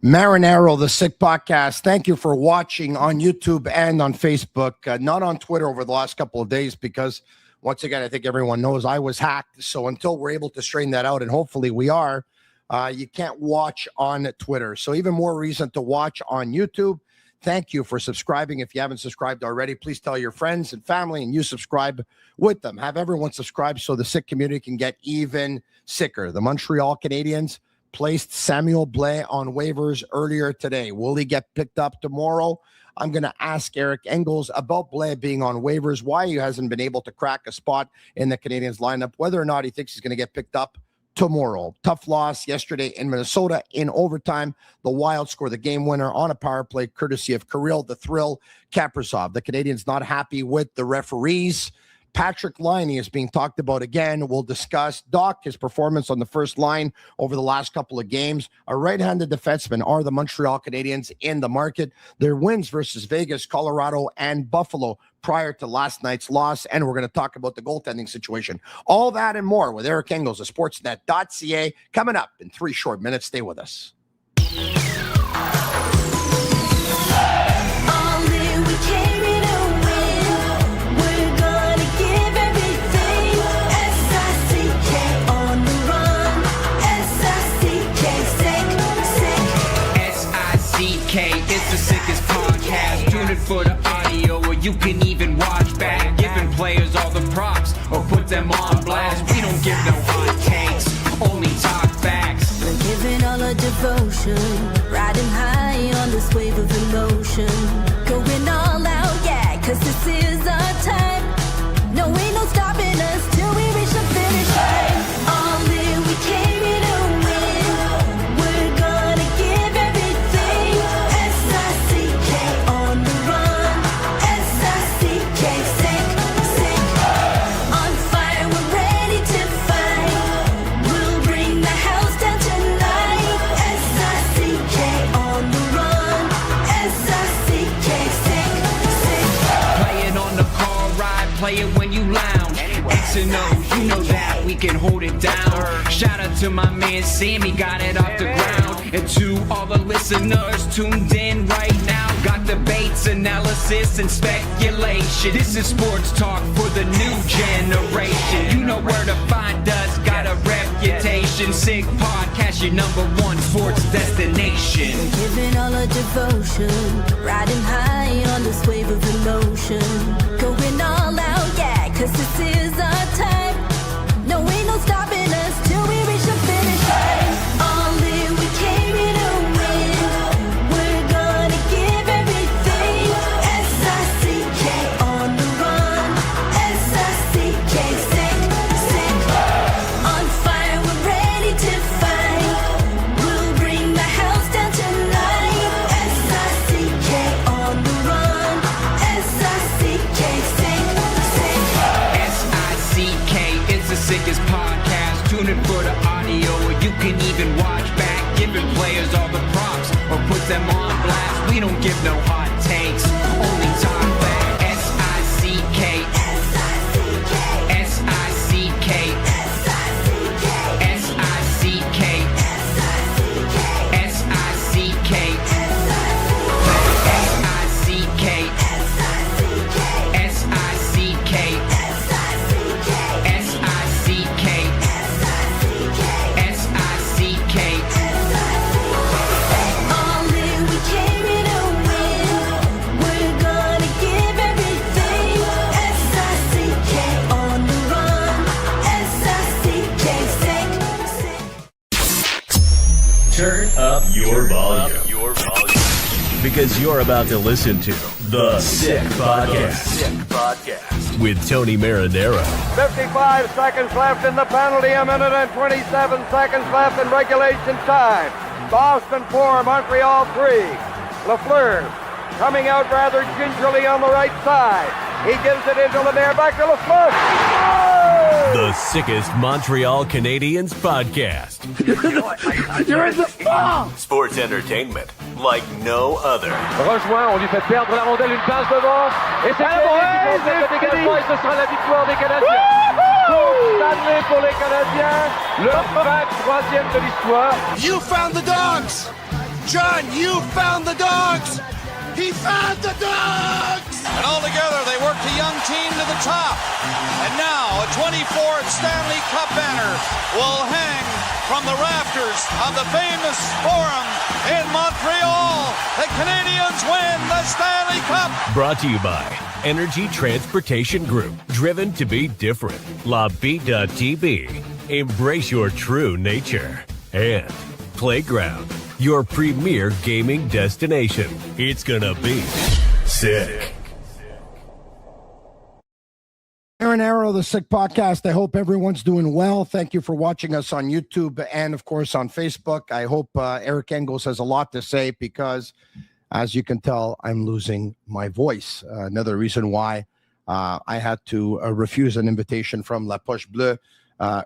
Marinaro, the Sick Podcast. Thank you for watching on YouTube and on Facebook. Not on Twitter over the last couple of days because, once again, I think everyone knows I was hacked. So until we're able to straighten that out, and hopefully we are, you can't watch on Twitter. So even more reason to watch on YouTube. Thank you for subscribing. If you haven't subscribed already, please tell your friends and family and you subscribe with them. Have everyone subscribe so the sick community can get even sicker. The Montreal Canadiens placed Sammy Blais on waivers earlier today. Will he get picked up tomorrow? I'm going to ask Eric Engels about Blais being on waivers, why he hasn't been able to crack a spot in the Canadiens lineup, whether or not he thinks he's going to get picked up tomorrow. Tough loss yesterday in Minnesota in overtime. The Wild score the game winner on a power play courtesy of Kirill the Thrill Kaprizov. The Canadiens not happy with the referees. Patrick Laine is being talked about again. We'll discuss Dach, his performance on the first line over the last couple of games. A right-handed defenseman are the Montreal Canadiens in the market. Their wins versus Vegas, Colorado, and Buffalo prior to last night's loss. And we're going to talk about the goaltending situation. All that and more with Eric Engels of Sportsnet.ca coming up in 3 short minutes. Stay with us. It's the sickest podcast. Tune in for the audio, or you can even watch back. Giving players all the props, or put them on blast. We don't give no hot takes, only talk facts. We're giving all our devotion, riding high on this wave of emotion. Going all out, yeah, cause this is our time. No, ain't no stopping us till we reach the finish line. All in, we came here to win. We're gonna give everything. S-I-C-K on the run. S-I-C-K, sick. On fire, we're ready to fight. We'll bring the house down tonight. S-I-C-K on the run. S-I-C-K, sick. Play it on the car ride, play it when you lounge. X and O's, you know that we can hold it down. Shout out to my man Sammy, got it off the ground. And to all the listeners tuned in right now. Got debates, analysis, and speculation. This is sports talk for the new generation. You know where to find us, got a reputation. Sick Podcast, your #1 sports destination. We're giving all our devotion, riding high on this wave of emotion. Going all out, yeah, cause this is our time. No, ain't no stopping us till we reach the finish line. All in, we came here to win. We're gonna give everything. S-I-C-K on the run. S-I-C-K, sick. On fire, we're ready to fight. We'll bring the house down tonight. S-I-C-K on the run. S-I-C-K, sick. S-I-C-K, it's the sickest podcast. Tune in for the audio, or you can even watch back. Giving players all the props, or put them on blast. We don't give no hot takes, only talk back. S-I-C-K, S-I-C-K, S-I-C-K, S-I-C-K, S-I-C-K, S-I-C-K, S-I-C-K, S-I-C-K, S-I-C-K. All in, we came here to win. We're gonna give everything. S-I-C-K on the run. S-I-C-K, sick. Turn up your volume. Because you're about to listen to The Sick Podcast. With Tony Marinaro. 55 seconds left in the penalty, a minute and 27 seconds left in regulation time. Boston 4, Montreal 3. Lafleur coming out rather gingerly on the right side. He gives it into Lanier, back to Lafleur. Oh! The sickest Montreal Canadiens podcast. You're in the ball! Sports entertainment like no other. Rejoint, on lui fait perdre la rondelle, une passe devant. Et c'est le dégagement, et ce sera la victoire des Canadiens. Coupe Stanley pour les Canadiens. Leur 23e de l'histoire. You found the dogs! John, you found the dogs. He found the dogs. And all together, they worked a young team to the top. And now a 24th Stanley Cup banner will hang from the rafters of the famous Forum in Montreal. The Canadiens win the Stanley Cup. Brought to you by Energy Transportation Group. Driven to be different. La Vida TV. Embrace your true nature. And Playground, your premier gaming destination. It's gonna be sick. Marinaro, the Sick Podcast. I hope everyone's doing well. Thank you for watching us on YouTube and, of course, on Facebook. I hope Eric Engels has a lot to say because, as you can tell, I'm losing my voice. Another reason why I had to refuse an invitation from La Poche Bleue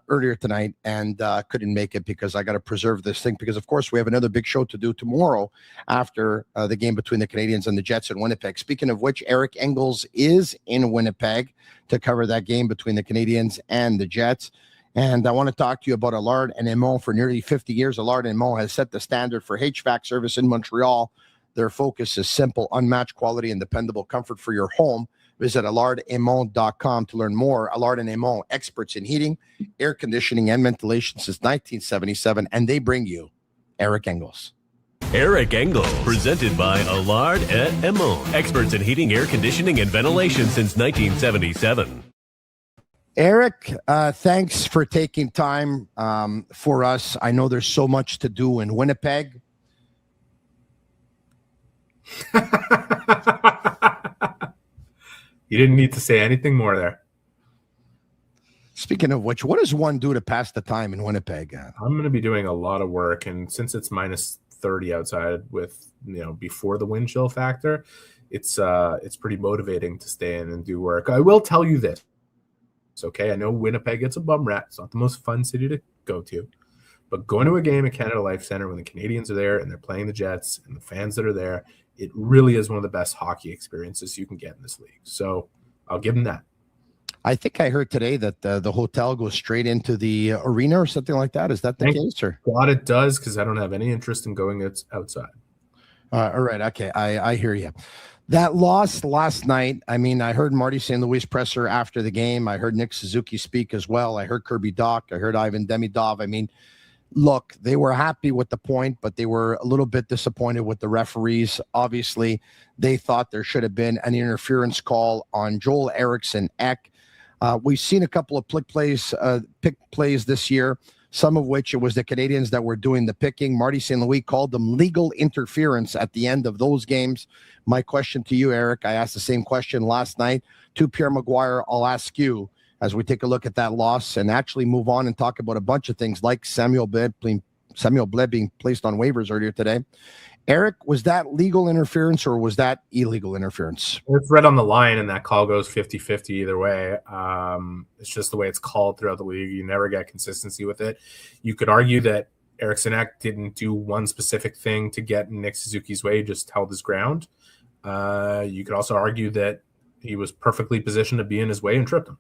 earlier tonight and couldn't make it because I got to preserve this thing because, of course, we have another big show to do tomorrow after the game between the Canadiens and the Jets in Winnipeg. Speaking of which, Eric Engels is in Winnipeg to cover that game between the Canadiens and the Jets. And I want to talk to you about Allard and Aimont. For nearly 50 years, Allard and Aimont has set the standard for HVAC service in Montreal. Their focus is simple, unmatched quality, and dependable comfort for your home. Visit allardaimont.com to learn more. Allard and Aimont, experts in heating, air conditioning, and ventilation since 1977, and they bring you Eric Engels. Eric Engels, presented by Allard et Aimont, experts in heating, air conditioning, and ventilation since 1977. Eric, thanks for taking time for us. I know there's so much to do in Winnipeg. You didn't need to say anything more there. Speaking of which, what does one do to pass the time in Winnipeg? I'm going to be doing a lot of work, and since it's minus 30 outside with, before the wind chill factor, it's pretty motivating to stay in and do work. I will tell you this. It's okay. I know Winnipeg, it's a bum rat. It's not the most fun city to go to, but going to a game at Canada Life Center when the Canadiens are there and they're playing the Jets and the fans that are there, it really is one of the best hockey experiences you can get in this league. So I'll give them that. I think I heard today that the hotel goes straight into the arena or something like that. Is that the case? Or God, it does, because I don't have any interest in going outside. All right. Okay. I hear you. That loss last night, I mean, I heard Marty St. Louis presser after the game. I heard Nick Suzuki speak as well. I heard Kirby Dach. I heard Ivan Demidov. I mean, look, they were happy with the point, but they were a little bit disappointed with the referees. Obviously, they thought there should have been an interference call on Joel Eriksson Ek. We've seen a couple of pick plays this year, some of which it was the Canadiens that were doing the picking. Marty St. Louis called them legal interference at the end of those games. My question to you, Eric, I asked the same question last night to Pierre Maguire. I'll ask you, as we take a look at that loss and actually move on and talk about a bunch of things like Samuel Blais being placed on waivers earlier today. Eric, was that legal interference or was that illegal interference? It's right on the line, and that call goes 50-50 either way. It's just the way it's called throughout the league. You never get consistency with it. You could argue that Eriksson Ek didn't do one specific thing to get Nick Suzuki's way, just held his ground. You could also argue that he was perfectly positioned to be in his way and tripped him.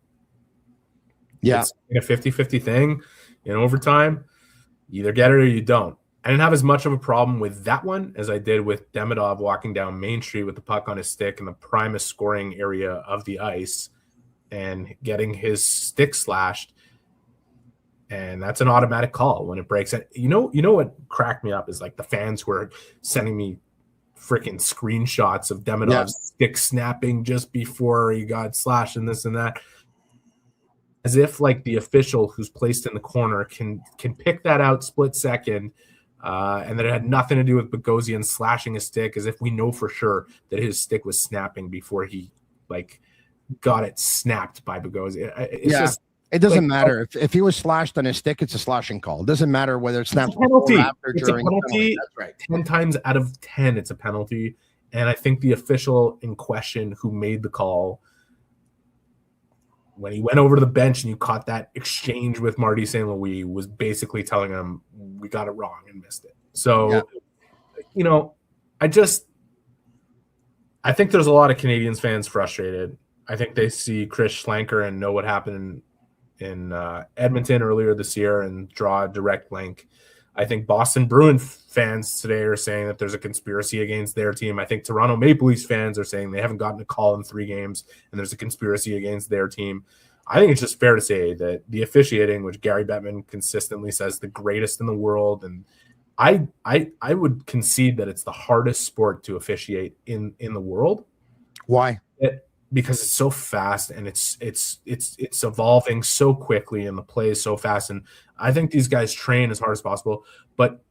Yeah. It's a 50-50 thing in overtime. You either get it or you don't. I didn't have as much of a problem with that one as I did with Demidov walking down Main Street with the puck on his stick in the primest scoring area of the ice and getting his stick slashed. And that's an automatic call when it breaks. You know what cracked me up is like the fans who are sending me freaking screenshots of Demidov's stick snapping just before he got slashed and this and that. As if like the official who's placed in the corner can pick that out split second, and that it had nothing to do with Bogosian slashing his stick, as if we know for sure that his stick was snapping before he like got it snapped by Bogosian. It doesn't matter if he was slashed on his stick. It's a slashing call. It doesn't matter whether it's snapped penalty. Or after, It's during. a penalty. That's right. 10 times out of 10, it's a penalty. And I think the official in question who made the call, when he went over to the bench and you caught that exchange with Marty St. Louis, was basically telling him we got it wrong and missed it. So, I think there's a lot of Canadiens fans frustrated. I think they see Chris Schlenker and know what happened in Edmonton earlier this year and draw a direct link. I think Boston Bruin fans today are saying that there's a conspiracy against their team. I think Toronto Maple Leafs fans are saying they haven't gotten a call in 3 games and there's a conspiracy against their team. I think it's just fair to say that the officiating, which Gary Bettman consistently says the greatest in the world, and I would concede that it's the hardest sport to officiate in the world. Why? Because it's so fast and it's evolving so quickly and the play is so fast. And I think these guys train as hard as possible. But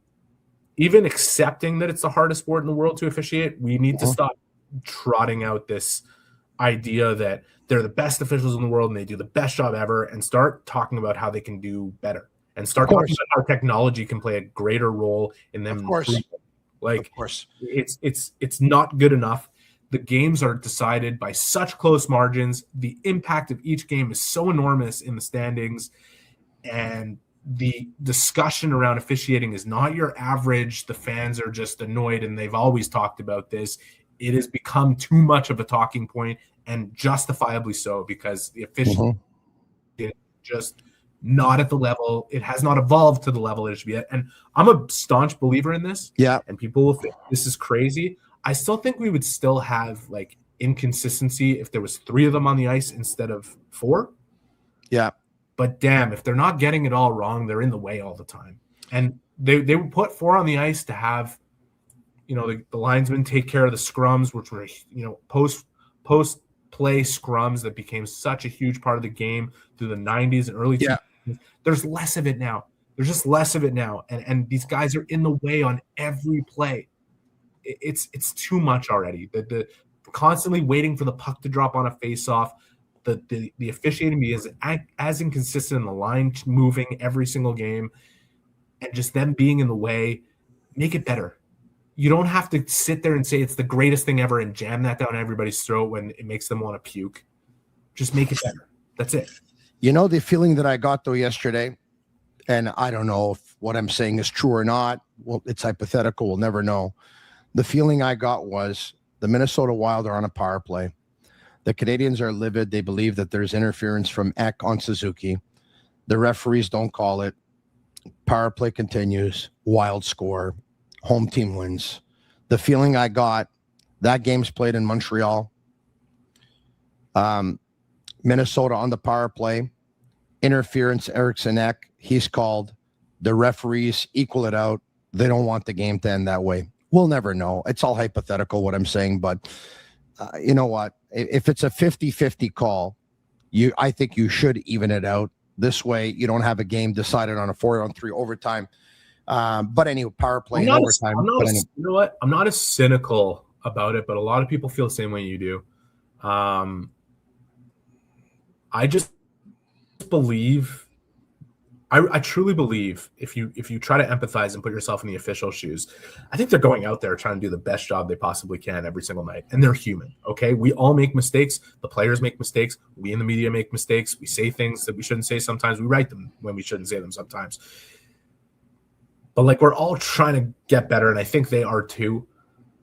even accepting that it's the hardest sport in the world to officiate, we need to stop trotting out this idea that they're the best officials in the world and they do the best job ever, and start talking about how they can do better and start talking about how technology can play a greater role in them. Of course. Like, of course. It's not good enough. The games are decided by such close margins. The impact of each game is so enormous in the standings, and the discussion around officiating is not your average. The fans are just annoyed, and they've always talked about this. It has become too much of a talking point, and justifiably so, because the officiating is just not at the level. It has not evolved to the level it should be at. And I'm a staunch believer in this. Yeah. And people will think this is crazy. I still think we would still have like inconsistency if there was 3 of them on the ice instead of 4. Yeah. But damn, if they're not getting it all wrong, they're in the way all the time. And they would put 4 on the ice to have, the linesmen take care of the scrums, which were, post play scrums that became such a huge part of the game through the 90s and early 2000s. There's less of it now. There's just less of it now. And these guys are in the way on every play. It's too much already. The constantly waiting for the puck to drop on a face-off. The officiating is as inconsistent in the line moving every single game, and just them being in the way. Make it better. You don't have to sit there and say it's the greatest thing ever and jam that down everybody's throat when it makes them want to puke. Just make it better. That's it. The feeling that I got though yesterday, and I don't know if what I'm saying is true or not. Well, it's hypothetical. We'll never know. The feeling I got was the Minnesota Wild are on a power play. The Canadiens are livid. They believe that there's interference from Ek on Suzuki. The referees don't call it. Power play continues. Wild score. Home team wins. The feeling I got, that game's played in Montreal. Minnesota on the power play. Interference, Eriksson Ek. He's called. The referees equal it out. They don't want the game to end that way. We'll never know. It's all hypothetical what I'm saying, but you know what? If it's a 50-50 call, I think you should even it out. This way, you don't have a game decided on a 4-on-3 overtime. But anyway, power play and overtime. You know what? I'm not as cynical about it, but a lot of people feel the same way you do. I just believe. I truly believe if you try to empathize and put yourself in the official shoes, I think they're going out there trying to do the best job they possibly can every single night. And they're human, okay? We all make mistakes. The players make mistakes. We in the media make mistakes. We say things that we shouldn't say sometimes. We write them when we shouldn't say them sometimes. But we're all trying to get better, and I think they are too.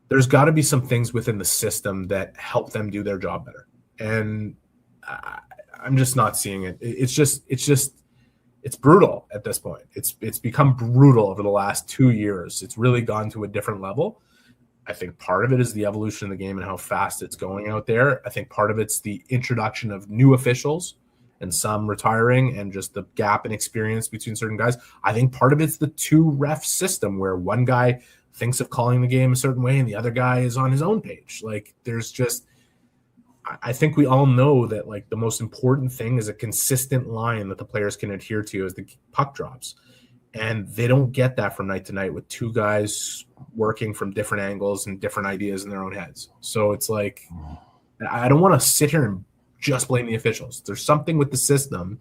There's got to be some things within the system that help them do their job better. And I'm just not seeing it. It's brutal at this point. It's become brutal over the last 2 years. It's really gone to a different level. I think part of it is the evolution of the game and how fast it's going out there. I think part of it's the introduction of new officials and some retiring and just the gap in experience between certain guys. I think part of it's the 2-ref system where one guy thinks of calling the game a certain way and the other guy is on his own page. I think we all know that the most important thing is a consistent line that the players can adhere to as the puck drops. And they don't get that from night to night with 2 guys working from different angles and different ideas in their own heads. So it's I don't want to sit here and just blame the officials. There's something with the system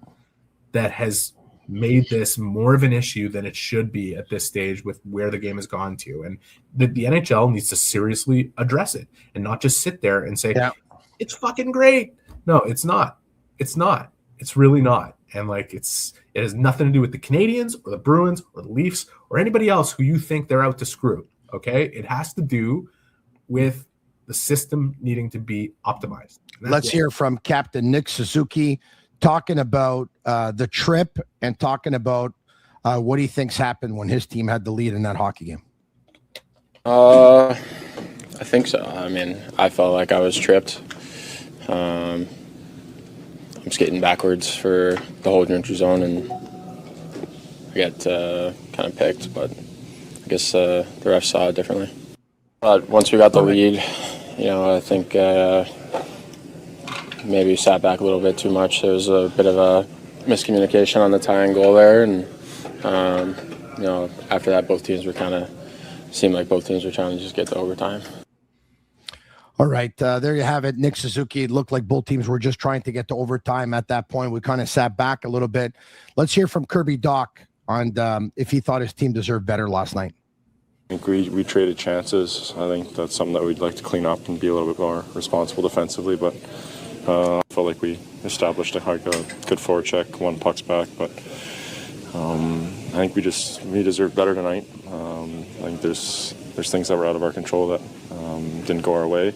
that has made this more of an issue than it should be at this stage with where the game has gone to. And the NHL needs to seriously address it and not just sit there and say, it's fucking great. No, it's not. It's not. It's really not. And it has nothing to do with the Canadiens or the Bruins or the Leafs or anybody else who you think they're out to screw. Okay? It has to do with the system needing to be optimized. Let's hear from Captain Nick Suzuki talking about the trip and talking about What do you think's happened when his team had the lead in that hockey game? I think so. I mean, I felt like I was tripped. I'm skating backwards for the whole neutral zone, and I got kind of picked, but I guess the refs saw it differently. Once we got the lead, I think maybe we sat back a little bit too much. There was a bit of a miscommunication on the tying goal there, and after that, seemed like both teams were trying to just get to overtime. All right, there you have it. Nick Suzuki. It looked like both teams were just trying to get to overtime at that point. We kind of sat back a little bit. Let's hear from Kirby Dach on if he thought his team deserved better last night. I think we traded chances. I think that's something that we'd like to clean up and be a little bit more responsible defensively. But I felt like we established a good forecheck, won pucks back. But I think we deserved better tonight. I think there's things that were out of our control that didn't go our way,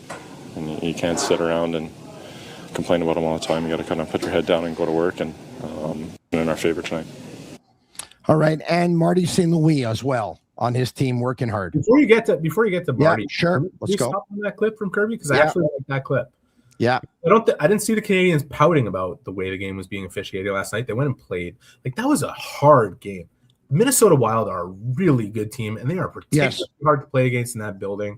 and you can't sit around and complain about them all the time. You got to kind of put your head down and go to work, and in our favor tonight. All right, and Marty St. Louis as well on his team working hard. Before you get to Marty, sure, let's go. Stop on that clip from Kirby because I actually like that clip. Yeah, I didn't see the Canadiens pouting about the way the game was being officiated last night. They went and played. Like, that was a hard game. Minnesota Wild are a really good team, and they are particularly hard to play against in that building.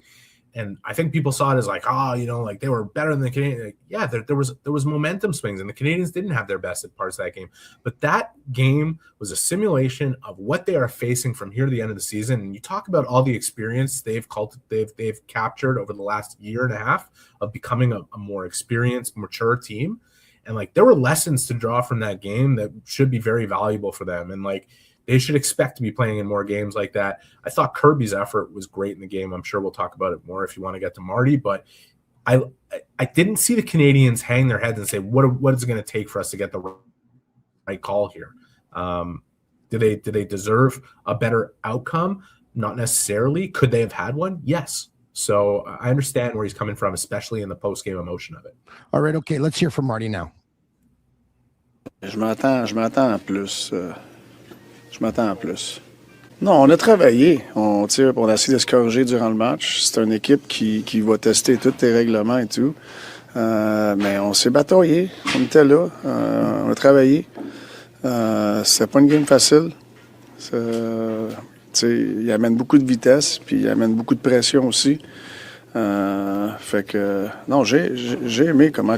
And I think people saw it as like, like they were better than the Canadiens. Like, yeah, there was momentum swings, and the Canadiens didn't have their best at parts of that game. But that game was a simulation of what they are facing from here to the end of the season. And you talk about all the experience they've captured over the last year and a half of becoming a more experienced, mature team. And like, there were lessons to draw from that game that should be very valuable for them. And like, they should expect to be playing in more games like that. I thought Kirby's effort was great in the game. I'm sure we'll talk about it more if you want to get to Marty, but I didn't see the Canadiens hang their heads and say, what is it going to take for us to get the right call here? Do they deserve a better outcome? Not necessarily. Could they have had one? Yes. So I understand where he's coming from, especially in the post-game emotion of it. All right, okay, let's hear from Marty now. Je m'attends à plus. Non, on a travaillé. On a essayé de se corriger durant le match. C'est une équipe qui va tester tous tes règlements et tout. Mais on s'est bataillé. On était là. On a travaillé. C'était pas une game facile. Il amène beaucoup de vitesse, puis il amène beaucoup de pression aussi. Fait que, non, j'ai aimé comment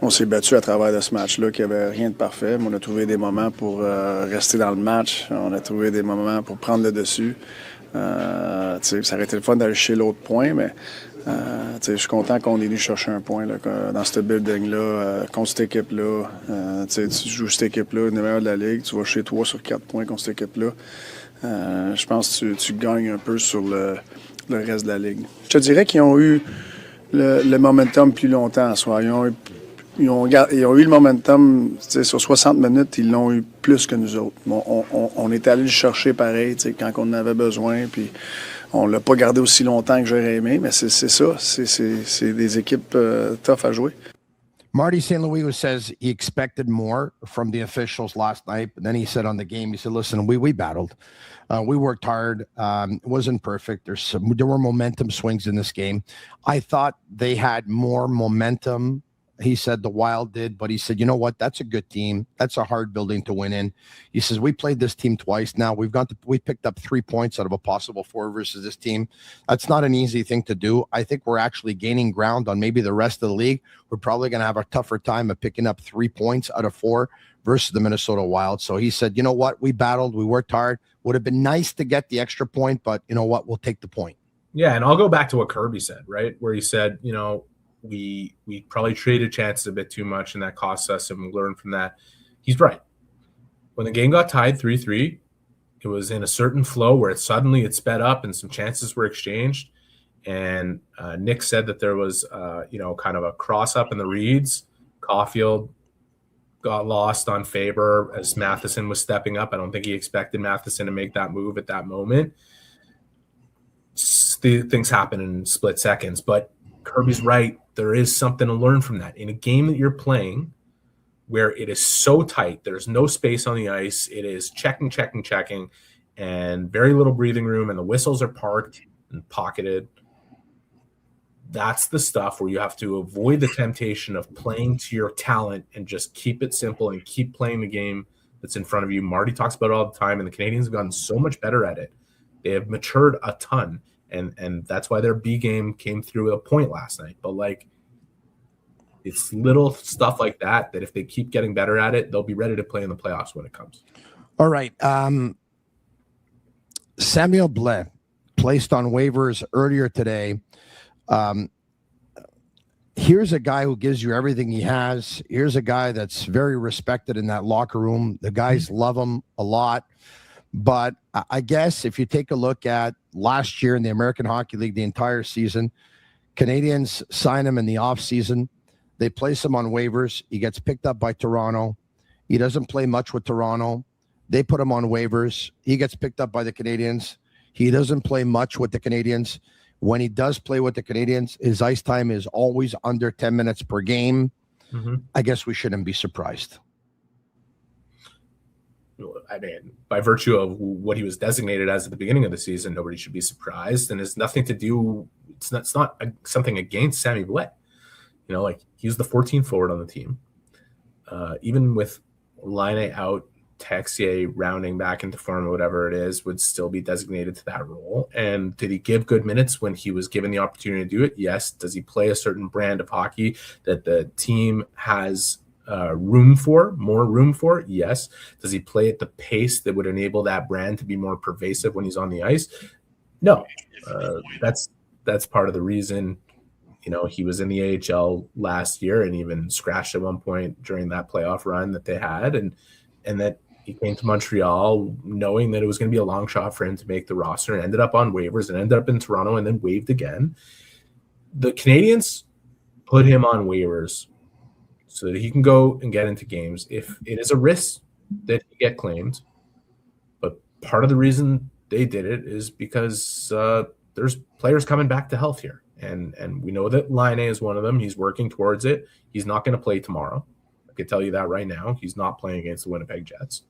on s'est battu à travers de ce match-là, qu'il n'y avait rien de parfait. Mais on a trouvé des moments pour rester dans le match. On a trouvé des moments pour prendre le dessus. Ça aurait été le fun d'aller chez l'autre point, mais je suis content qu'on ait dû chercher un point là, dans ce building-là, contre cette équipe-là. Tu joues cette équipe-là, une des meilleures de la Ligue. Tu vas chez 3 sur 4 points contre cette équipe-là. Je pense que tu gagnes un peu sur le reste de la Ligue. Je te dirais qu'ils ont eu le momentum plus longtemps à soir. Ils ont eu le momentum sur 60 minutes, ils l'ont eu plus que nous autres. On est allé le chercher pareil quand on en avait besoin, puis on l'a pas gardé aussi longtemps que j'aurais aimé, mais c'est ça, c'est des équipes tough à jouer. Marty St. Louis says he expected more from the officials last night, but then he said on the game, he said, listen, we battled. We worked hard. It wasn't perfect. There were momentum swings in this game. I thought they had more momentum. He said the Wild did, but he said, you know what? That's a good team. That's a hard building to win in. He says, we played this team twice now. We picked up 3 points out of a possible 4 versus this team. That's not an easy thing to do. I think we're actually gaining ground on maybe the rest of the league. We're probably going to have a tougher time of picking up 3 points out of 4 versus the Minnesota Wild. So he said, you know what? We battled. We worked hard. Would have been nice to get the extra point, but you know what? We'll take the point. Yeah, and I'll go back to what Kirby said, right? Where he said, we probably traded chances a bit too much, and that cost us, and we learned from that. He's right. When the game got tied 3-3, it was in a certain flow where it sped up and some chances were exchanged. And Nick said that there was, kind of a cross up in the reads. Caulfield got lost on Faber as Matheson was stepping up. I don't think he expected Matheson to make that move at that moment. Things happen in split seconds, but Kirby's right. There is something to learn from that. In a game that you're playing where it is so tight. There's no space on the ice. It is checking, and very little breathing room, and the whistles are parked and pocketed. That's the stuff where you have to avoid the temptation of playing to your talent and just keep it simple and keep playing the game that's in front of you. Marty talks about it all the time, and the Canadiens have gotten so much better at it. They have matured a ton, and that's why their B game came through a point last night. But, like, it's little stuff like that if they keep getting better at it, they'll be ready to play in the playoffs when it comes. All right. Samuel Blais placed on waivers earlier today. Here's a guy who gives you everything he has. Here's a guy that's very respected in that locker room. The guys love him a lot. But I guess if you take a look at last year in the American Hockey League, the entire season, Canadiens sign him in the offseason. They place him on waivers. He gets picked up by Toronto. He doesn't play much with Toronto. They put him on waivers. He gets picked up by the Canadiens. He doesn't play much with the Canadiens. When he does play with the Canadiens, his ice time is always under 10 minutes per game. Mm-hmm. I guess we shouldn't be surprised. I mean, by virtue of what he was designated as at the beginning of the season, nobody should be surprised. And it's nothing to do. It's not something against Sammy Blais. You know, like, he's the 14th forward on the team. Even with Laine out, Texier rounding back into form or whatever it is, would still be designated to that role. And did he give good minutes when he was given the opportunity to do it? Yes. Does he play a certain brand of hockey that the team has more room for? Yes. Does he play at the pace that would enable that brand to be more pervasive when he's on the ice? No. That's part of the reason. You know, he was in the AHL last year and even scratched at one point during that playoff run that they had, and that he came to Montreal knowing that it was going to be a long shot for him to make the roster, and ended up on waivers and ended up in Toronto and then waived again. The Canadiens put him on waivers so that he can go and get into games. If it is a risk that he get claimed, but part of the reason they did it is because there's players coming back to health here. And we know that Laine is one of them. He's working towards it. He's not going to play tomorrow. I can tell you that right now. He's not playing against the Winnipeg Jets.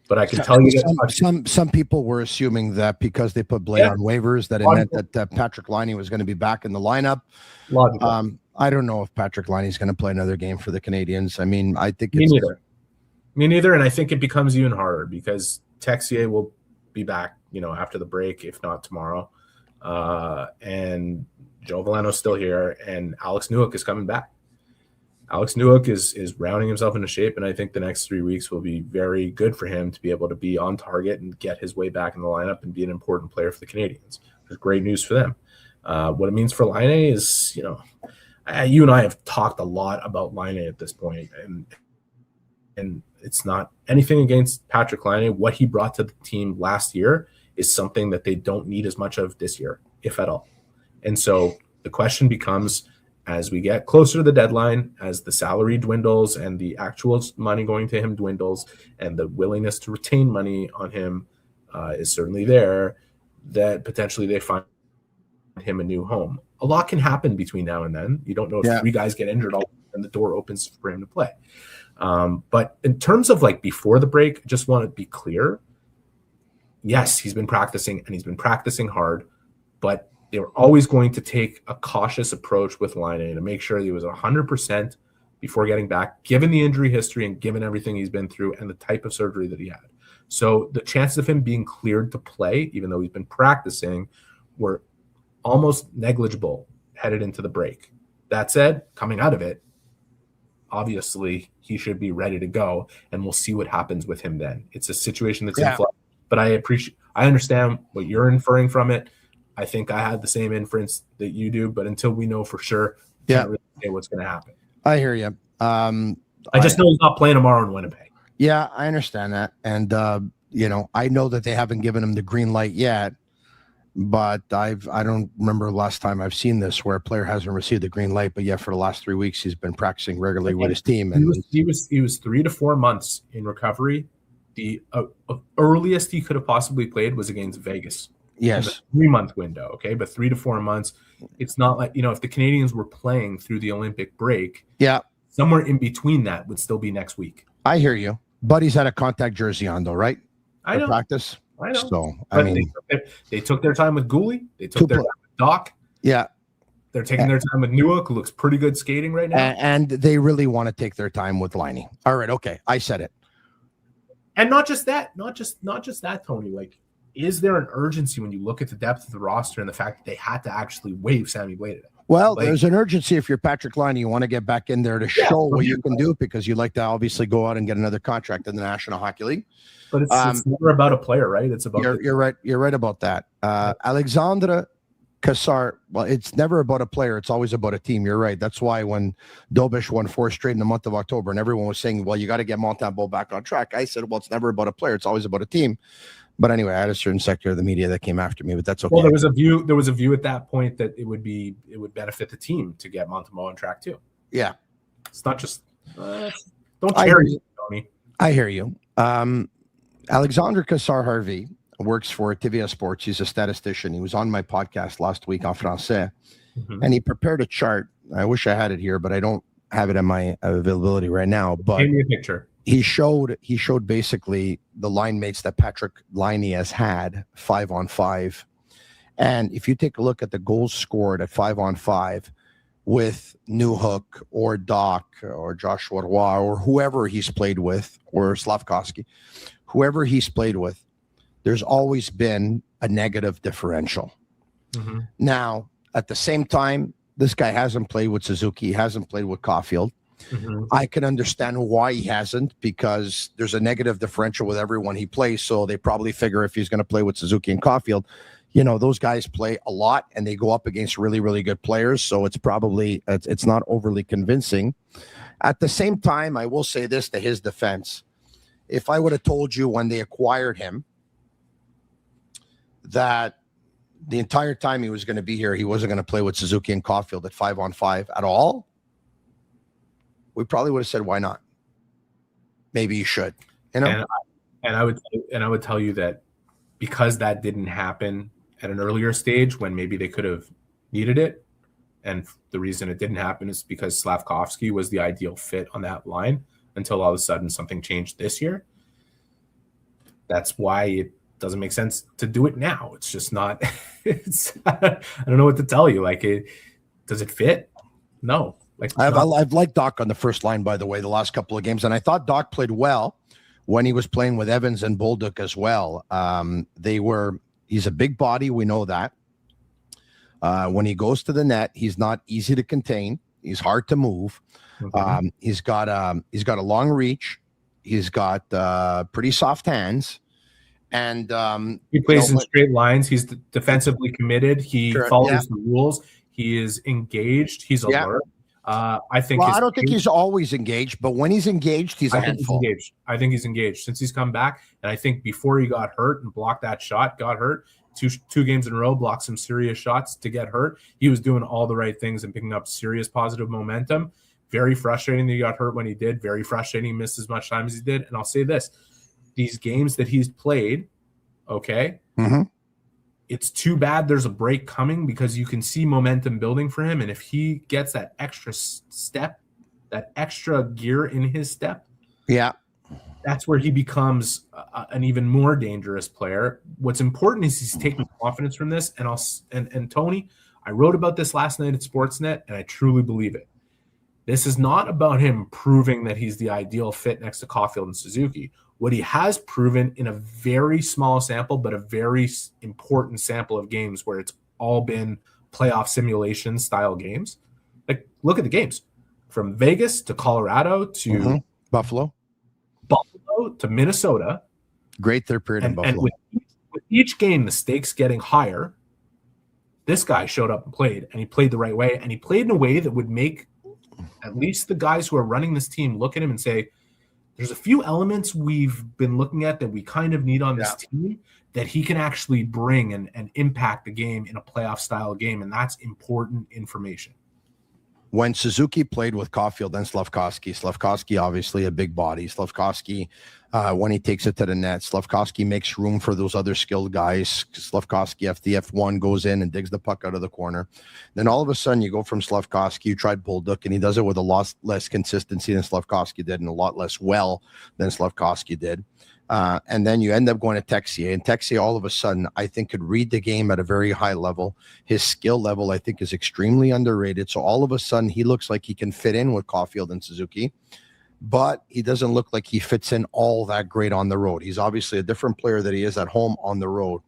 But I can tell you that some people were assuming that because they put Blais on waivers, that it meant that Patrick Laine was going to be back in the lineup. I don't know if Patrick Laine is going to play another game for the Canadiens. I mean, I think Me neither. And I think it becomes even harder because Texier will be back, after the break, if not tomorrow. And Joe Veleno's still here, and Alex Newhook is coming back. Alex Newhook is rounding himself into shape, and I think the next 3 weeks will be very good for him to be able to be on target and get his way back in the lineup and be an important player for the Canadiens. It's great news for them. What it means for Laine is, you and I have talked a lot about Laine at this point, and it's not anything against Patrick Laine. What he brought to the team last year is something that they don't need as much of this year, if at all. And so the question becomes, as we get closer to the deadline, as the salary dwindles and the actual money going to him dwindles, and the willingness to retain money on him is certainly there, that potentially they find him a new home. A lot can happen between now and then. You don't know if 3 guys get injured and the door opens for him to play. But in terms of before the break, I just want to be clear. Yes, he's been practicing, and he's been practicing hard, but they were always going to take a cautious approach with Laine to make sure he was 100% before getting back, given the injury history and given everything he's been through and the type of surgery that he had. So the chances of him being cleared to play, even though he's been practicing, were almost negligible headed into the break. That said, coming out of it, obviously he should be ready to go, and we'll see what happens with him then. It's a situation that's in flux. But I understand what you're inferring from it. I think I had the same inference that you do, but until we know for sure, can't really say what's going to happen. I hear you. I just know he's not playing tomorrow in Winnipeg. Yeah, I understand that. And, I know that they haven't given him the green light yet, but I don't remember the last time I've seen this where a player hasn't received the green light, but yet for the last 3 weeks, he's been practicing regularly with his team. And he was 3 to 4 months in recovery. The earliest he could have possibly played was against Vegas. Yes. 3-month window. Okay. But 3 to 4 months, it's not like, if the Canadiens were playing through the Olympic break, somewhere in between that would still be next week. I hear you. Buddy's had a contact jersey on, though, right? I know. Practice. I know. So, but they took their time with Gooley. They took their time with Dach. Yeah. They're taking their time with Newhook, who looks pretty good skating right now. And they really want to take their time with Liney. All right. Okay. I said it. And not just that, Tony. Like, is there an urgency when you look at the depth of the roster and the fact that they had to actually waive Sammy Blais today? Well, there's an urgency if you're Patrick Liney. You want to get back in there to show what you can do because you'd like to obviously go out and get another contract in the National Hockey League. But it's never about a player, right? It's about you're right. You're right about that. Alexandre Cassar. Well, it's never about a player. It's always about a team. You're right. That's why when Dobish won 4 straight in the month of October, and everyone was saying, "Well, you got to get Montembeault back on track," I said, "Well, it's never about a player. It's always about a team." But anyway, I had a certain sector of the media that came after me, but that's okay. Well, there was a view at that point that it would benefit the team to get Montembeault on track too. Yeah, it's not just don't cherry Tony. I hear you. Alexandre Cassar-Harvey works for TVA Sports. He's a statistician. He was on my podcast last week en français, and he prepared a chart. I wish I had it here, but I don't have it in my availability right now. But give me a picture. He showed basically the line mates that Patrick Liney has had 5-on-5. And if you take a look at the goals scored at 5-on-5 with Newhook or Dach or Joshua Roy or whoever he's played with, or Slavkovsky, whoever he's played with, there's always been a negative differential. Mm-hmm. Now, at the same time, this guy hasn't played with Suzuki. He hasn't played with Caulfield. Mm-hmm. I can understand why he hasn't, because there's a negative differential with everyone he plays. So they probably figure if he's going to play with Suzuki and Caulfield, those guys play a lot and they go up against really, really good players. So it's probably, it's not overly convincing. At the same time, I will say this to his defense. If I would have told you when they acquired him that the entire time he was going to be here, he wasn't going to play with Suzuki and Caulfield at 5-on-5 at all, we probably would have said, why not? Maybe you should. And I would tell you that because that didn't happen at an earlier stage when maybe they could have needed it, and the reason it didn't happen is because Slavkovsky was the ideal fit on that line until all of a sudden something changed this year. That's why it doesn't make sense to do it now. It's just not. I don't know what to tell you. Does it fit? No. I've liked Dach on the first line, by the way, the last couple of games, and I thought Dach played well when he was playing with Evans and Bolduc as well. He's a big body, we know that. When he goes to the net, he's not easy to contain. He's hard to move. Mm-hmm. He's got a long reach. He's got pretty soft hands, and he plays in straight lines. He's defensively committed. He follows the rules. He is engaged. He's alert. I don't think he's always engaged, but when he's engaged, he's a handful. I think he's engaged since he's come back. And I think before he got hurt and blocked that shot, got hurt, two games in a row, blocked some serious shots to get hurt. He was doing all the right things and picking up serious positive momentum. Very frustrating that he got hurt when he did. Very frustrating he missed as much time as he did. And I'll say this, these games that he's played, okay, mm-hmm. It's too bad there's a break coming because you can see momentum building for him. And if he gets that extra step, that extra gear in his step, that's where he becomes an even more dangerous player. What's important is he's taking confidence from this. And Tony, I wrote about this last night at Sportsnet, and I truly believe it. This is not about him proving that he's the ideal fit next to Caulfield and Suzuki. What he has proven in a very small sample, but a very important sample of games where it's all been playoff simulation style games. Look at the games from Vegas to Colorado to Buffalo to Minnesota. Great third period in Buffalo. And with each game, the stakes getting higher. This guy showed up and played, and he played the right way, and he played in a way that would make at least the guys who are running this team look at him and say, there's a few elements we've been looking at that we kind of need on this team that he can actually bring and impact the game in a playoff style game. And that's important information. when Suzuki played with Caulfield and Slavkovsky obviously a big body. Slavkovsky, when he takes it to the net, Slavkovsky makes room for those other skilled guys. Slavkovsky, FF1 goes in and digs the puck out of the corner. Then all of a sudden you go from Slavkovsky, you tried Bolduc, and he does it with a lot less consistency than Slavkovsky did and a lot less well than Slavkovsky did. And then you end up going to Texier, and Texier all of a sudden I think could read the game at a very high level. His skill level I think is extremely underrated. So all of a sudden he looks like he can fit in with Caulfield and Suzuki, but he doesn't look like he fits in all that great on the road. He's obviously a different player than he is at home on the road.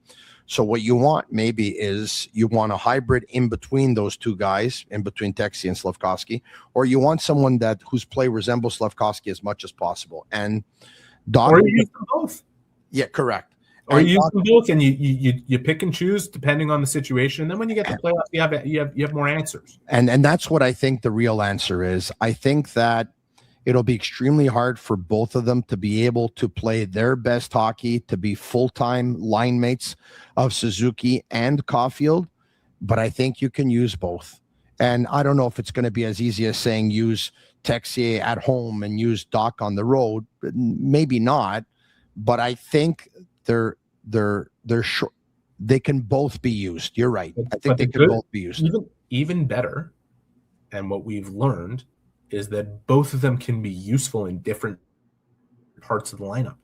So what you want maybe is you want a hybrid in between those two guys, in between Texier and Slavkovsky, or you want someone whose play resembles Slavkovsky as much as possible. And Dach, or you use them both. Yeah, correct. Or you use them both, and you pick and choose depending on the situation. And then when you get to playoffs, you have more answers. And that's what I think the real answer is. I think that it'll be extremely hard for both of them to be able to play their best hockey, to be full-time line mates of Suzuki and Caulfield. But I think you can use both. And I don't know if it's going to be as easy as saying use Texier at home and use Dach on the road. Maybe not, but I think they're short. They can both be used. You're right. I think they can both be used. Even better, and what we've learned is that both of them can be useful in different parts of the lineup.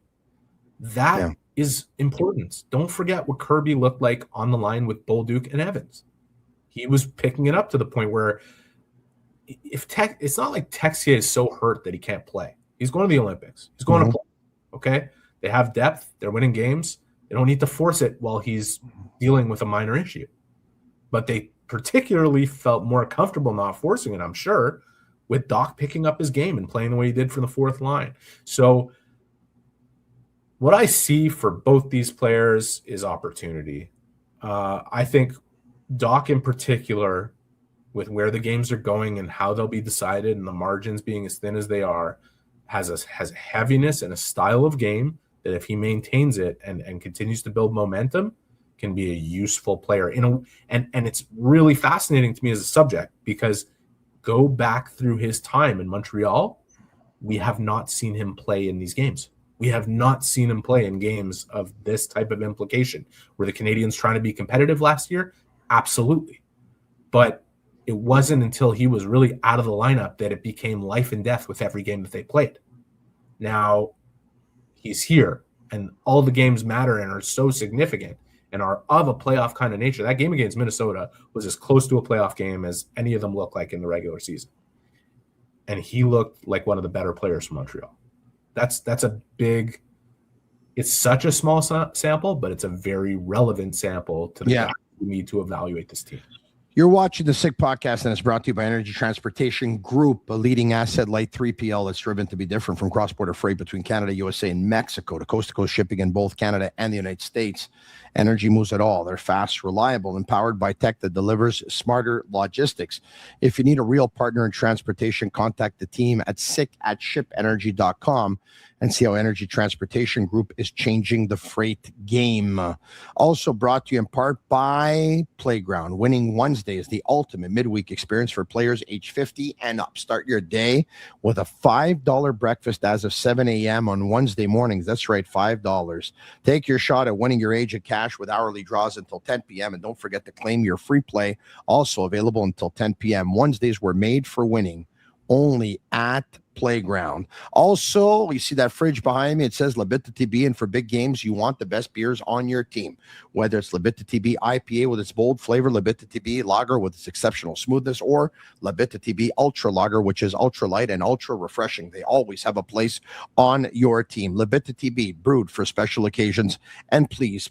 That is important. Don't forget what Kirby looked like on the line with Bolduc and Evans. He was picking it up to the point where it's not like Texier is so hurt that he can't play. He's going to the Olympics. He's going to play. Okay? They have depth. They're winning games. They don't need to force it while he's dealing with a minor issue. But they particularly felt more comfortable not forcing it, I'm sure, with Dach picking up his game and playing the way he did for the fourth line. So what I see for both these players is opportunity. I think Dach in particular, with where the games are going and how they'll be decided and the margins being as thin as they are, has a heaviness and a style of game that if he maintains it and continues to build momentum, can be a useful player. And it's really fascinating to me as a subject because go back through his time in Montreal, we have not seen him play in these games. We have not seen him play in games of this type of implication. Were the Canadiens trying to be competitive last year? Absolutely. But it wasn't until he was really out of the lineup that it became life and death with every game that they played. Now he's here and all the games matter and are so significant and are of a playoff kind of nature. That game against Minnesota was as close to a playoff game as any of them look like in the regular season. And he looked like one of the better players from Montreal. That's a big, it's such a small sample, but it's a very relevant sample to the fact we need to evaluate this team. You're watching the SIG Podcast, and it's brought to you by Energy Transportation Group, a leading asset-light 3PL that's driven to be different from cross-border freight between Canada, USA, and Mexico to coast-to-coast shipping in both Canada and the United States. Energy moves it all. They're fast, reliable, and powered by tech that delivers smarter logistics. If you need a real partner in transportation, contact the team at sick@shipenergy.com and see how Energy Transportation Group is changing the freight game. Also brought to you in part by Playground. Winning Wednesday is the ultimate midweek experience for players age 50 and up. Start your day with a $5 breakfast as of 7 a.m. on Wednesday mornings. That's right, $5. Take your shot at winning your age of cash with hourly draws until 10 p.m. And don't forget to claim your free play, also available until 10 p.m. Wednesdays were made for winning, only at Playground. Also, you see that fridge behind me, it says Bittt Tibi, and for big games you want the best beers on your team, whether it's Bittt Tibi IPA with its bold flavor, Bittt Tibi Lager with its exceptional smoothness, or Bittt Tibi Ultra Lager, which is ultra light and ultra refreshing. They always have a place on your team. Bittt Tibi, brewed for special occasions, and please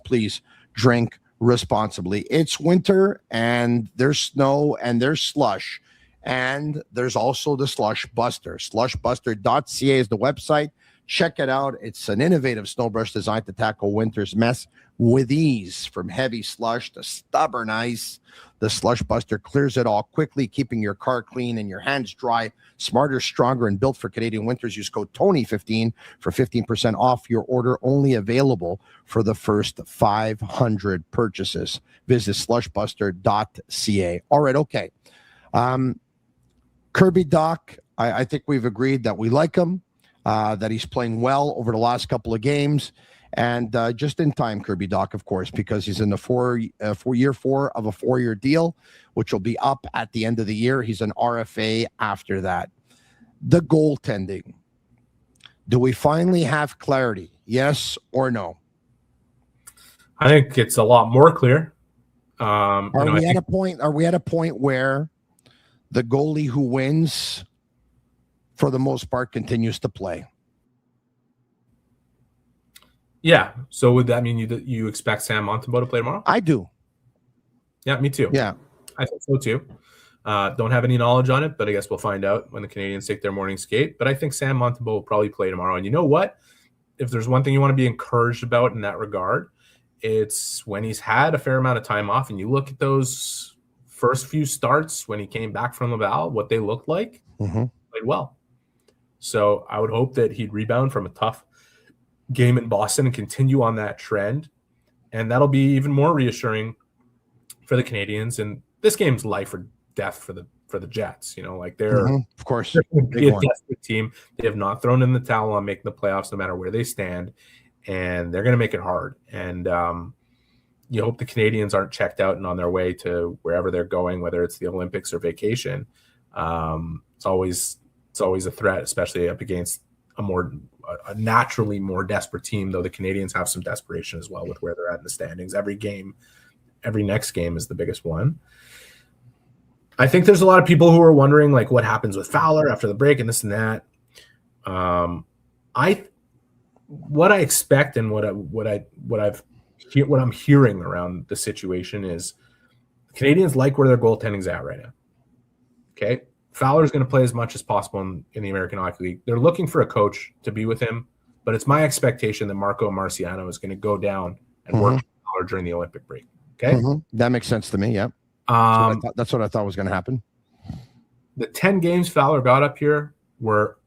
drink responsibly. It's winter and there's snow and there's slush. And there's also the Slush Buster. Slushbuster.ca is the website. Check it out. It's an innovative snow brush designed to tackle winter's mess with ease. From heavy slush to stubborn ice, the Slush Buster clears it all quickly, keeping your car clean and your hands dry. Smarter, stronger, and built for Canadian winters. Use code TONY15 for 15% off your order, only available for the first 500 purchases. Visit slushbuster.ca. All right, okay. Kirby Dach, I think we've agreed that we like him, that he's playing well over the last couple of games, and just in time, Kirby Dach, of course, because he's in the year four of a 4-year deal, which will be up at the end of the year. He's an RFA after that. The goaltending. Do we finally have clarity? Yes or no? I think it's a lot more clear. Are we at a point where the goalie who wins, for the most part, continues to play? Yeah. So would that mean you expect Sam Montembeault to play tomorrow? I do. Yeah, me too. Yeah. I think so too. Don't have any knowledge on it, but I guess we'll find out when the Canadiens take their morning skate. But I think Sam Montembeault will probably play tomorrow. And you know what? If there's one thing you want to be encouraged about in that regard, it's when he's had a fair amount of time off and you look at those first few starts when he came back from Laval, what they looked like, played well. So I would hope that he'd rebound from a tough game in Boston and continue on that trend. And that'll be even more reassuring for the Canadiens. And this game's life or death for the Jets. You know, like they're of course a desperate team. They have not thrown in the towel on making the playoffs no matter where they stand, and they're going to make it hard. And you hope the Canadiens aren't checked out and on their way to wherever they're going, whether it's the Olympics or vacation. It's always a threat, especially up against a naturally more desperate team, though the Canadiens have some desperation as well with where they're at in the standings. Every next game is the biggest one. I think there's a lot of people who are wondering, like, what happens with Fowler after the break and this and that. What I expect and what I'm hearing around the situation is Canadians like where their goaltending's at right now. Okay, Fowler's going to play as much as possible in the American Hockey League. They're looking for a coach to be with him, but it's my expectation that Marco Marciano is going to go down and work with Fowler during the Olympic break. Okay, that makes sense to me. Yeah. That's what I thought was going to happen. The 10 games Fowler got up here were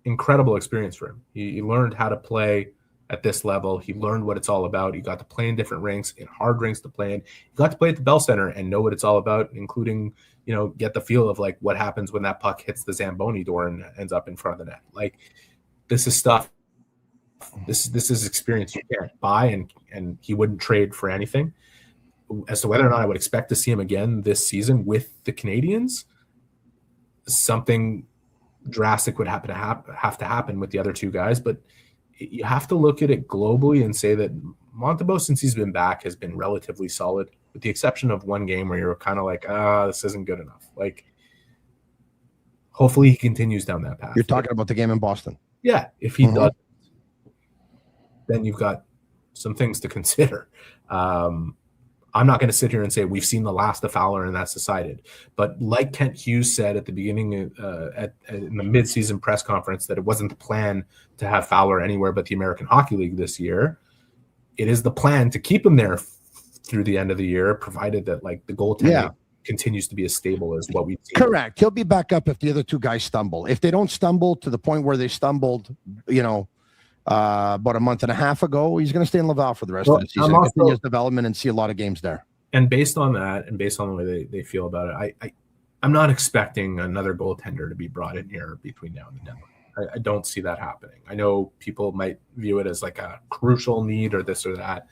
incredible experience for him. He learned how to play at this level. He learned what it's all about. He got to play in different rinks, in hard rinks to play in. He got to play at the Bell Center and know what it's all about, including, get the feel of like what happens when that puck hits the Zamboni door and ends up in front of the net. Like, this is stuff. This is experience you can't buy, and he wouldn't trade for anything. As to whether or not I would expect to see him again this season with the Canadiens, something drastic would have to happen with the other two guys. But you have to look at it globally and say that Montembeault, since he's been back, has been relatively solid, with the exception of one game where you're kind of like, this isn't good enough. Like, hopefully he continues down that path. You're talking about the game in Boston. Yeah, if he does, then you've got some things to consider. I'm not going to sit here and say we've seen the last of Fowler and that's decided. But like Kent Hughes said at the beginning, in the midseason press conference, that it wasn't the plan to have Fowler anywhere but the American Hockey League this year. It is the plan to keep him there through the end of the year, provided that like the goaltending continues to be as stable as what we've seen. Correct. He'll be back up if the other two guys stumble. If they don't stumble to the point where they stumbled, about a month and a half ago, he's going to stay in Laval for the rest of the season, continue his development, and see a lot of games there. And based on that, and based on the way they feel about it, I'm not expecting another goaltender to be brought in here between now and the deadline. I don't see that happening. I know people might view it as like a crucial need or this or that.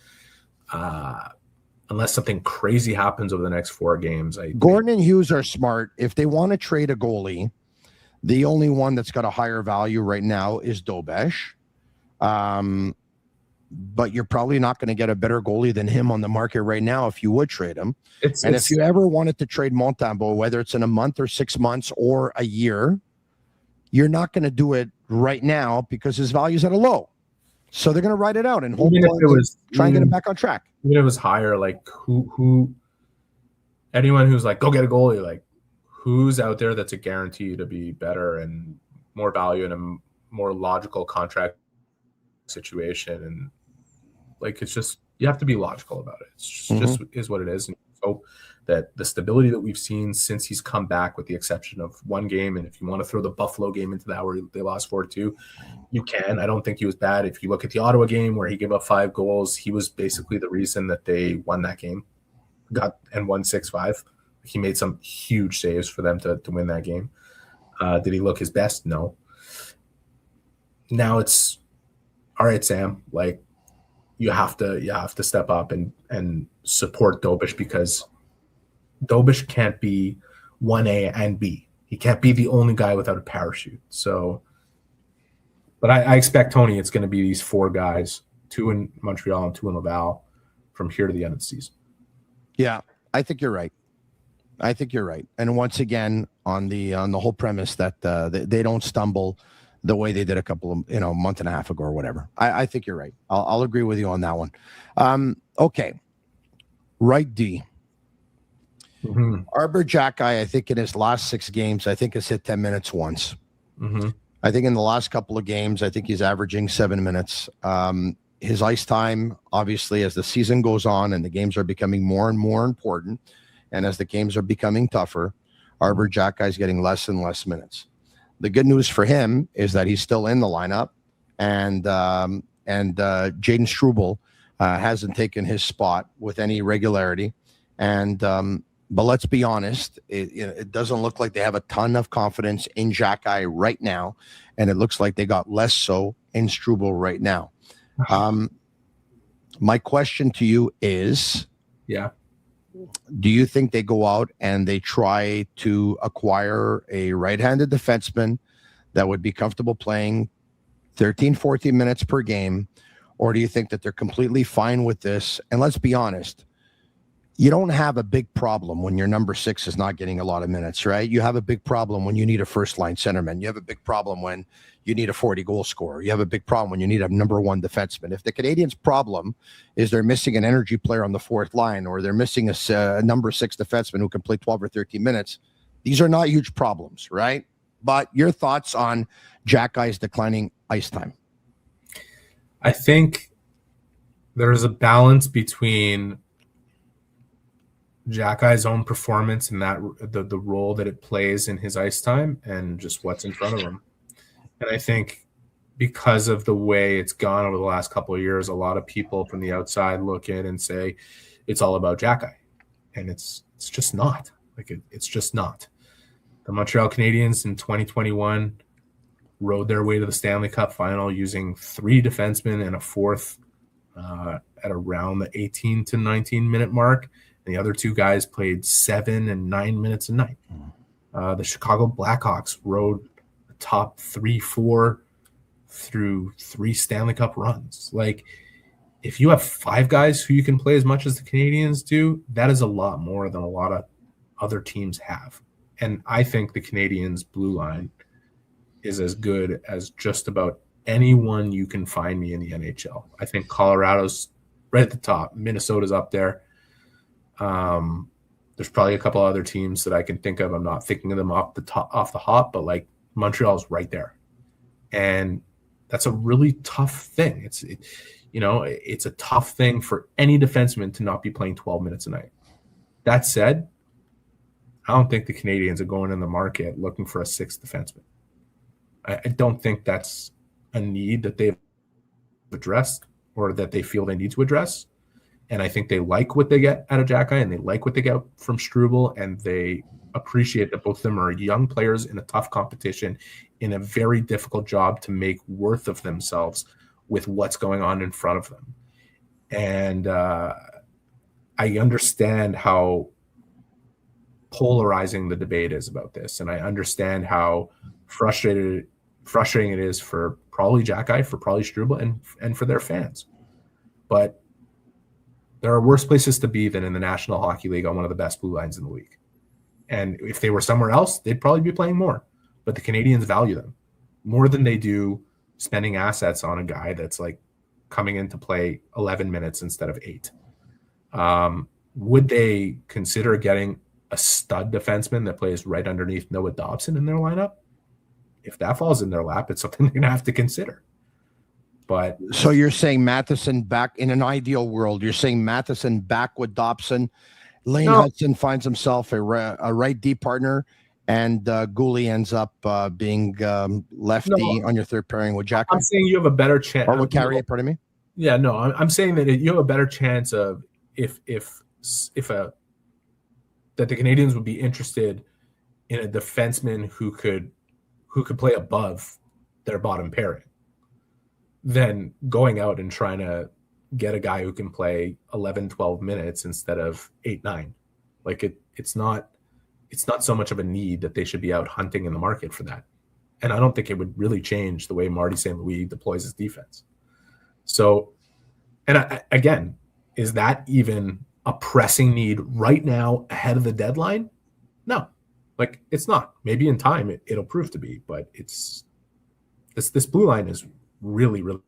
Unless something crazy happens over the next 4 games. Gordon and Hughes are smart. If they want to trade a goalie, the only one that's got a higher value right now is Dobesh. But you're probably not going to get a better goalie than him on the market right now if you would trade him. If you ever wanted to trade Montembeault, whether it's in a month or 6 months or a year, you're not going to do it right now because his value's at a low. So they're going to write it out and try and get him back on track. Even if it was higher, like who anyone who's like, go get a goalie, like who's out there that's a guarantee to be better and more value in a more logical contract situation. And like, it's just, you have to be logical about it. It's just is what it is. And hope that the stability that we've seen since he's come back, with the exception of one game, and if you want to throw the Buffalo game into that where they lost 4-2, you can. I don't think he was bad. If you look at the Ottawa game where he gave up 5 goals, he was basically the reason that they won that game, won 6-5. He made some huge saves for them to win that game. Did he look his best? No. Now it's all right, Sam. Like you have to step up and support Dobish, because Dobish can't be 1A and B. He can't be the only guy without a parachute. So, but I expect, Tony, it's going to be these 4 guys, 2 in Montreal and 2 in Laval, from here to the end of the season. Yeah, I think you're right. And once again, on the whole premise that they don't stumble the way they did a couple of, month and a half ago or whatever. I think you're right. I'll agree with you on that one. Okay. Right D. Mm-hmm. Arbor Jacki, I think in his last 6 games, I think has hit 10 minutes once. Mm-hmm. I think in the last couple of games, I think he's averaging 7 minutes. His ice time, obviously, as the season goes on and the games are becoming more and more important, and as the games are becoming tougher, Arbor Jacki is getting less and less minutes. The good news for him is that he's still in the lineup, and Jaden Struble hasn't taken his spot with any regularity. And but let's be honest, it doesn't look like they have a ton of confidence in Jacki right now, and it looks like they got less so in Struble right now. My question to you is, do you think they go out and they try to acquire a right-handed defenseman that would be comfortable playing 13, 14 minutes per game? Or do you think that they're completely fine with this? And let's be honest, you don't have a big problem when your number 6 is not getting a lot of minutes, right? You have a big problem when you need a first-line centerman. You have a big problem when you need a 40-goal scorer. You have a big problem when you need a number 1 defenseman. If the Canadiens' problem is they're missing an energy player on the 4th line, or they're missing a number 6 defenseman who can play 12 or 13 minutes, these are not huge problems, right? But your thoughts on Jacki's declining ice time? I think there's a balance between Jacki's own performance and that the role that it plays in his ice time and just what's in front of him. And I think because of the way it's gone over the last couple of years, a lot of people from the outside look in and say it's all about Jacki, and it's just not. It's just not. The Montreal Canadiens in 2021 rode their way to the Stanley Cup final using 3 defensemen and a 4th at around the 18 to 19 minute mark. And the other 2 guys played 7 and 9 minutes a night. The Chicago Blackhawks rode the top 3-4 through 3 Stanley Cup runs. Like, if you have 5 guys who you can play as much as the Canadiens do, that is a lot more than a lot of other teams have. And I think the Canadiens' blue line is as good as just about anyone you can find me in the NHL. I think Colorado's right at the top. Minnesota's up there. There's probably a couple other teams that I can think of. I'm not thinking of them off the hop, but like Montreal's right there. And that's a really tough thing. It's a tough thing for any defenseman to not be playing 12 minutes a night. That said, I don't think the Canadiens are going in the market looking for a 6th defenseman. I don't think that's a need that they've addressed or that they feel they need to address. And I think they like what they get out of Jacki, and they like what they get from Struble, and they appreciate that both of them are young players in a tough competition in a very difficult job to make worth of themselves with what's going on in front of them. And I understand how polarizing the debate is about this, and I understand how frustrating it is for probably Jacki, for probably Struble, and for their fans. But there are worse places to be than in the National Hockey League on one of the best blue lines in the league. And if they were somewhere else, they'd probably be playing more. But the Canadiens value them more than they do spending assets on a guy that's like coming in to play 11 minutes instead of 8. Would they consider getting a stud defenseman that plays right underneath Noah Dobson in their lineup? If that falls in their lap, it's something they're going to have to consider. But so you're saying Matheson back in an ideal world? You're saying Matheson back with Dobson, Lane Hudson finds himself a right D partner, and Gooley ends up being lefty on your 3rd pairing with Jack. I'm saying you have a better chance. Or with Carrier, pardon me. Yeah, no, I'm saying that you have a better chance of that the Canadiens would be interested in a defenseman who could who could play above their bottom pairing than going out and trying to get a guy who can play 11, 12 minutes instead of 8, 9. Like it's not so much of a need that they should be out hunting in the market for that. And I don't think it would really change the way Marty St. Louis deploys his defense. So, and again, is that even a pressing need right now ahead of the deadline? No, like it's not. Maybe in time it'll prove to be, but it's this blue line is really, really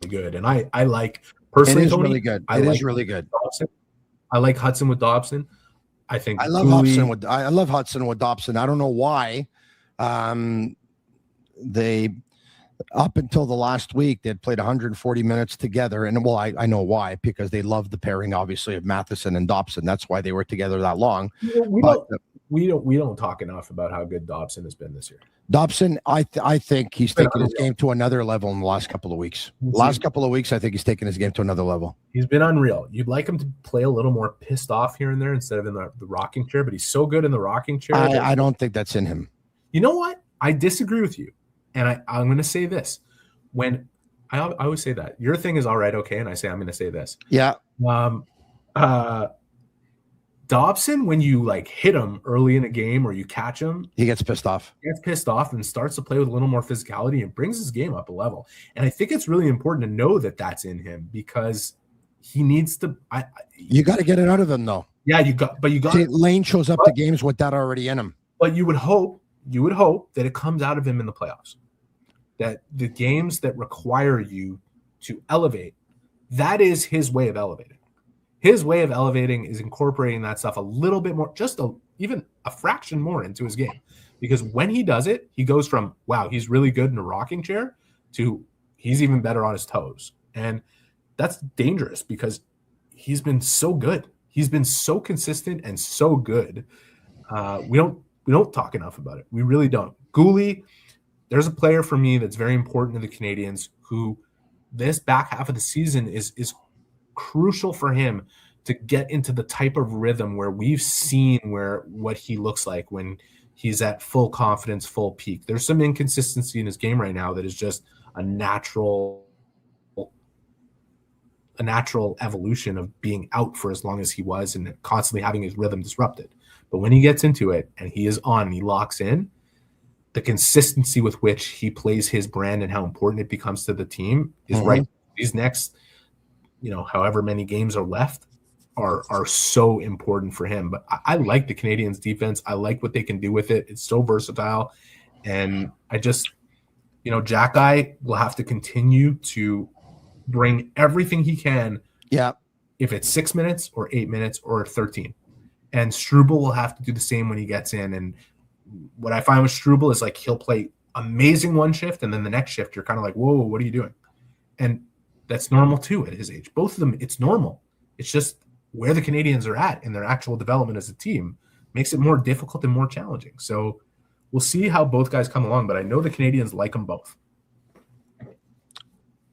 good. And I like personally, it is Tony, really good. I It like is really good. Dobson. I like Hudson with Dobson. I think I love Hudson with Dobson. I don't know why. They up until the last week they'd played 140 minutes together, and well, I know why, because they love the pairing, obviously, of Matheson and Dobson. That's why they were together that long. We don't talk enough about how good Dobson has been this year. Dobson, I think he's taken his game to another level in the last couple of weeks. I think he's taken his game to another level. He's been unreal. You'd like him to play a little more pissed off here and there instead of in the rocking chair, but he's so good in the rocking chair. I don't think that's in him. You know what? I disagree with you. And I'm going to say this. When I always say that. Your thing is all right, okay, and I say I'm going to say this. Yeah. Dobson, when you like hit him early in a game or you catch him, he gets pissed off. He gets pissed off and starts to play with a little more physicality and brings his game up a level. And I think it's really important to know that that's in him because he needs to. You got to get it out of him, though. Yeah, you got. Lane shows up to games with that already in him. But you would hope that it comes out of him in the playoffs. That the games that require you to elevate, that is his way of elevating. His way of elevating is incorporating that stuff a little bit more, even a fraction more into his game. Because when he does it, he goes from, wow, he's really good in a rocking chair to he's even better on his toes. And that's dangerous because he's been so good. He's been so consistent and so good. We don't talk enough about it. We really don't. Goalie, there's a player for me that's very important to the Canadiens who this back half of the season is crucial for him to get into the type of rhythm where we've seen what he looks like when he's at full confidence, full peak. There's some inconsistency in his game right now that is just a natural evolution of being out for as long as he was and constantly having his rhythm disrupted. But when he gets into it and he is on and he locks in, the consistency with which he plays his brand and how important it becomes to the team is right. These next, however many games are left are so important for him. But I like the Canadiens defense. I like what they can do with it. It's so versatile. And I just, Jack Eye will have to continue to bring everything he can. Yeah. If it's 6 minutes or 8 minutes or 13. And Struble will have to do the same when he gets in. And what I find with Struble is like he'll play amazing one shift, and then the next shift you're kind of like, whoa, what are you doing? And that's normal too at his age. Both of them, it's normal. It's just where the Canadiens are at in their actual development as a team makes it more difficult and more challenging. So we'll see how both guys come along, but I know the Canadiens like them both.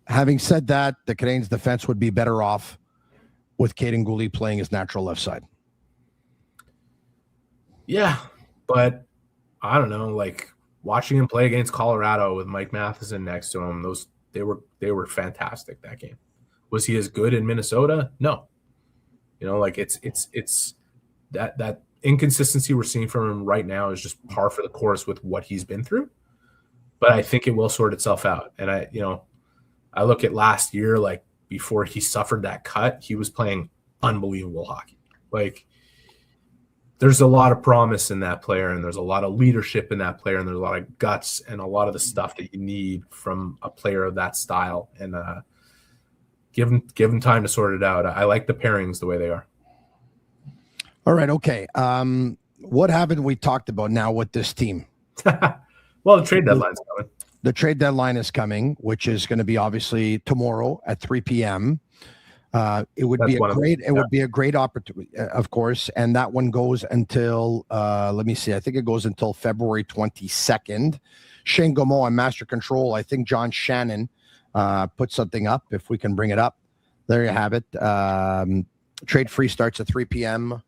Having said that, the Canadiens defense would be better off with Caden Gooley playing his natural left side. Yeah, but I don't know, like watching him play against Colorado with Mike Matheson next to him, they were fantastic that game. Was he as good in Minnesota? No. It's that inconsistency we're seeing from him right now is just par for the course with what he's been through. But I think it will sort itself out. And I look at last year, like before he suffered that cut, he was playing unbelievable hockey. Like there's a lot of promise in that player, and there's a lot of leadership in that player, and there's a lot of guts and a lot of the stuff that you need from a player of that style. And give him time to sort it out. I like the pairings the way they are. All right, okay. What haven't we talked about now with this team? Well, the trade deadline's coming. The trade deadline is coming, which is going to be obviously tomorrow at 3 p.m. It would be a great opportunity, of course, and that one goes until let me see. I think it goes until February 22nd. Shane Gaumont on Master Control. I think John Shannon put something up. If we can bring it up, there you have it. Trade free starts at 3 p.m.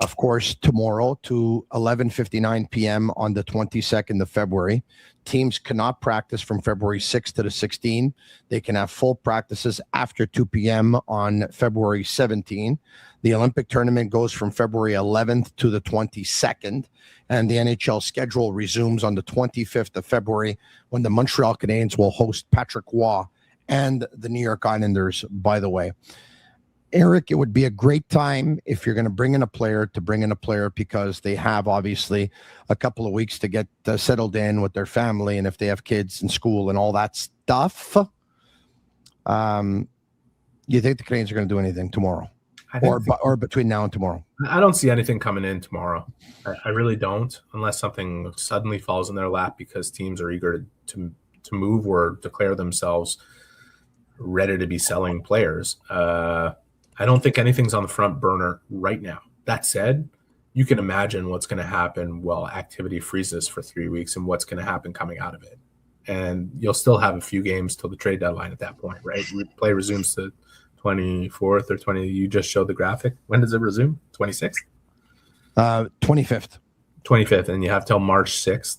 of course, tomorrow to 11:59 p.m. on the 22nd of February. Teams cannot practice from February 6th to the 16th. They can have full practices after 2 p.m. on February 17th. The Olympic tournament goes from February 11th to the 22nd, and the NHL schedule resumes on the 25th of February when the Montreal Canadiens will host Patrick Roy and the New York Islanders, by the way. Eric, it would be a great time if you're going to bring in a player because they have obviously a couple of weeks to get settled in with their family, and if they have kids in school and all that stuff. You think the Canadiens are going to do anything tomorrow or between now and tomorrow? I don't see anything coming in tomorrow. I really don't, unless something suddenly falls in their lap because teams are eager to move or declare themselves ready to be selling players. I don't think anything's on the front burner right now. That said, you can imagine what's going to happen while activity freezes for 3 weeks and what's going to happen coming out of it. And you'll still have a few games till the trade deadline at that point, right? Play resumes the 24th or 20th. You just showed the graphic. When does it resume? 26th? 25th. 25th, and you have till March 6th.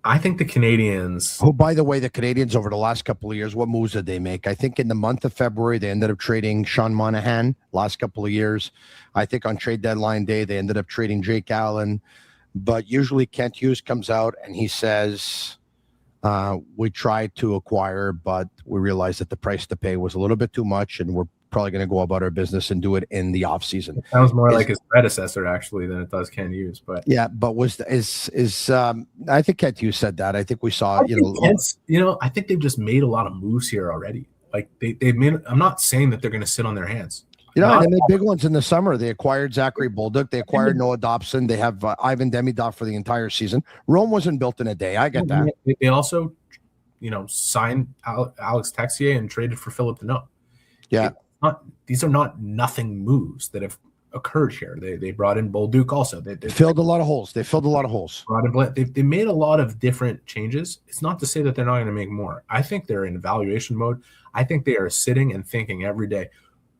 I think the Canadiens... Oh, by the way, the Canadiens over the last couple of years, what moves did they make? I think in the month of February, they ended up trading Sean Monahan last couple of years. I think on trade deadline day, they ended up trading Jake Allen. But usually Kent Hughes comes out and he says, we tried to acquire, but we realized that the price to pay was a little bit too much, and we're probably going to go about our business and do it in the off season. It sounds more like his predecessor actually than it does Kent Hughes, but yeah, but I think Kent Hughes said that. I think we saw, I think they've just made a lot of moves here already. Like they've made. I'm not saying that they're going to sit on their hands. They made big ones in the summer. They acquired Zachary Bolduc. They acquired Noah Dobson. They have Ivan Demidov for the entire season. Rome wasn't built in a day. I get that. They also, signed Alex Texier and traded for Philip Deneau. Yeah. These are not nothing moves that have occurred here. They brought in Bolduc also. They filled a lot of holes. They made a lot of different changes. It's not to say that they're not going to make more. I think they're in evaluation mode. I think they are sitting and thinking every day,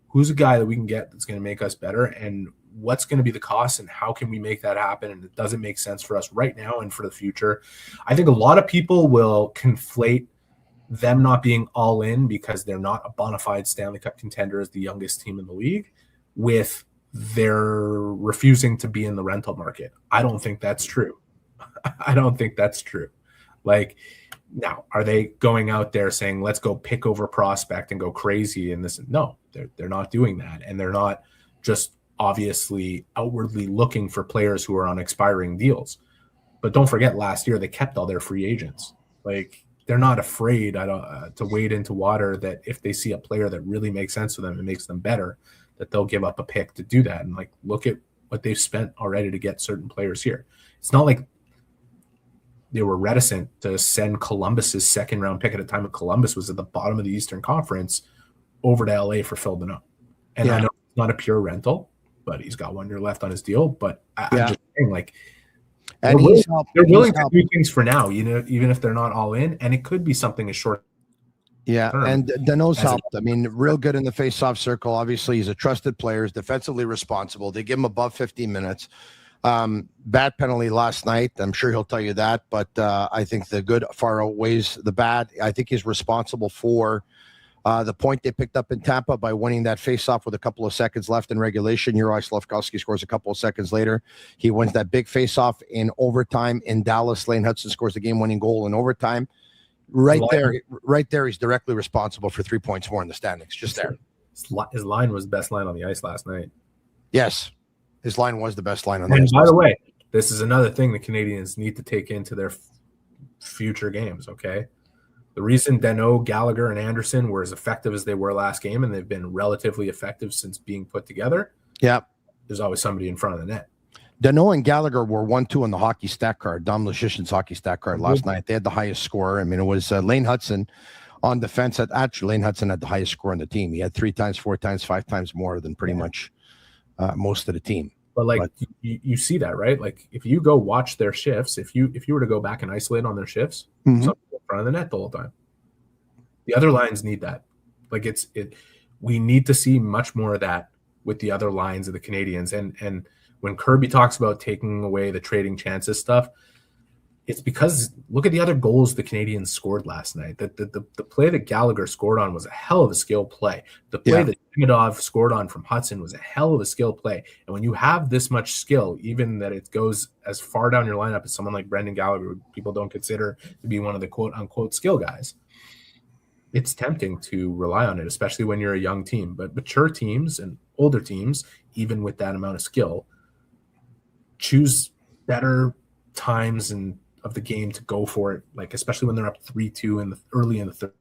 who's a guy that we can get that's going to make us better, and what's going to be the cost, and how can we make that happen? And it doesn't make sense for us right now and for the future. I think a lot of people will conflate them not being all in because they're not a bona fide Stanley Cup contender as the youngest team in the league with their refusing to be in the rental market. I don't think that's true. Like, now, are they going out there saying, let's go pick over prospect and go crazy and this? No, they're not doing that. And they're not just obviously outwardly looking for players who are on expiring deals. But don't forget, last year they kept all their free agents. Like, they're not afraid to wade into water that if they see a player that really makes sense to them and makes them better, that they'll give up a pick to do that. And, like, look at what they've spent already to get certain players here. It's not like they were reticent to send Columbus's second-round pick at a time when Columbus was at the bottom of the Eastern Conference over to LA for Phil Deneau. And I know it's not a pure rental, but he's got 1 year left on his deal. But I'm just saying, like, and they're willing to do things for now, even if they're not all in, and it could be something as short. Yeah, and Deneau's helped. I mean, real good in the face-off circle. Obviously, he's a trusted player, is defensively responsible. They give him above 15 minutes. Bad penalty last night. I'm sure he'll tell you that, but I think the good far outweighs the bad. I think he's responsible for the point they picked up in Tampa by winning that face-off with a couple of seconds left in regulation. Juraj Slafkovsky scores a couple of seconds later. He wins that big face-off in overtime in Dallas. Lane Hudson scores the game-winning goal in overtime. Right there, he's directly responsible for 3 points more in the standings. Just there. His line was the best line on the ice last night. Yes, his line was the best line on the ice. And by the way, this is another thing the Canadiens need to take into their future games, okay? The reason Deneau, Gallagher, and Anderson were as effective as they were last game, and they've been relatively effective since being put together, there's always somebody in front of the net. Deneau and Gallagher were 1-2 on the hockey stat card, Dom Luszczyszyn's hockey stat card last night. They had the highest score. I mean, it was Lane Hudson on defense. Lane Hudson had the highest score on the team. He had 3 times, 4 times, 5 times more than pretty much most of the team. But you see that, right? Like, if you go watch their shifts, if you were to go back and isolate on their shifts, something in front of the net the whole time. The other lines need that. Like, we need to see much more of that with the other lines of the Canadiens. And when Kirby talks about taking away the trading chances stuff, it's because look at the other goals the Canadiens scored last night. The play that Gallagher scored on was a hell of a skill play. The play that Demidov scored on from Hudson was a hell of a skill play. And when you have this much skill, even that it goes as far down your lineup as someone like Brendan Gallagher, who people don't consider to be one of the quote-unquote skill guys, it's tempting to rely on it, especially when you're a young team. But mature teams and older teams, even with that amount of skill, choose better times and of the game to go for it, like especially when they're up 3-2 early in the third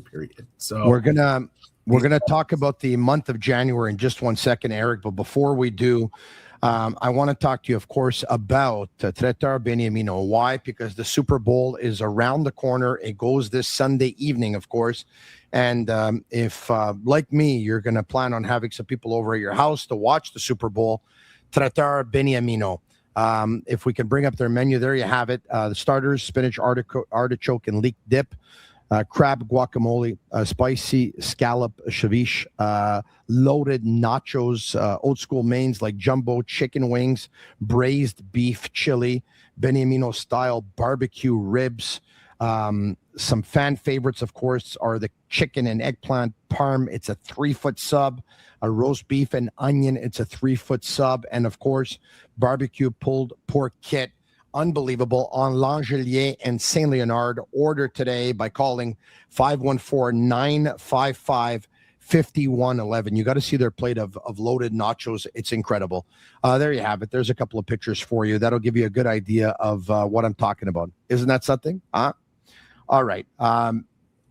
period. So we're gonna talk about the month of January in just one second, Eric. But before we do, I want to talk to you, of course, about Traiteur Beniamino. Why? Because the Super Bowl is around the corner. It goes this Sunday evening, of course. And if, like me, you're going to plan on having some people over at your house to watch the Super Bowl, Traiteur Beniamino. If we can bring up their menu, there you have it. The starters: spinach, artichoke, and leek dip. Crab guacamole, spicy scallop ceviche, loaded nachos, old school mains like jumbo chicken wings, braised beef chili, Beniamino style barbecue ribs. Some fan favorites, of course, are the chicken and eggplant parm. It's a 3-foot sub. A roast beef and onion. It's a 3-foot sub. And of course, barbecue pulled pork kit. Unbelievable. On L'Angelier and Saint Leonard. Order today by calling 514-955-5111. You got to see their plate of loaded nachos. It's incredible. There you have it. There's a couple of pictures for you. That'll give you a good idea of what I'm talking about. Isn't that something? All right.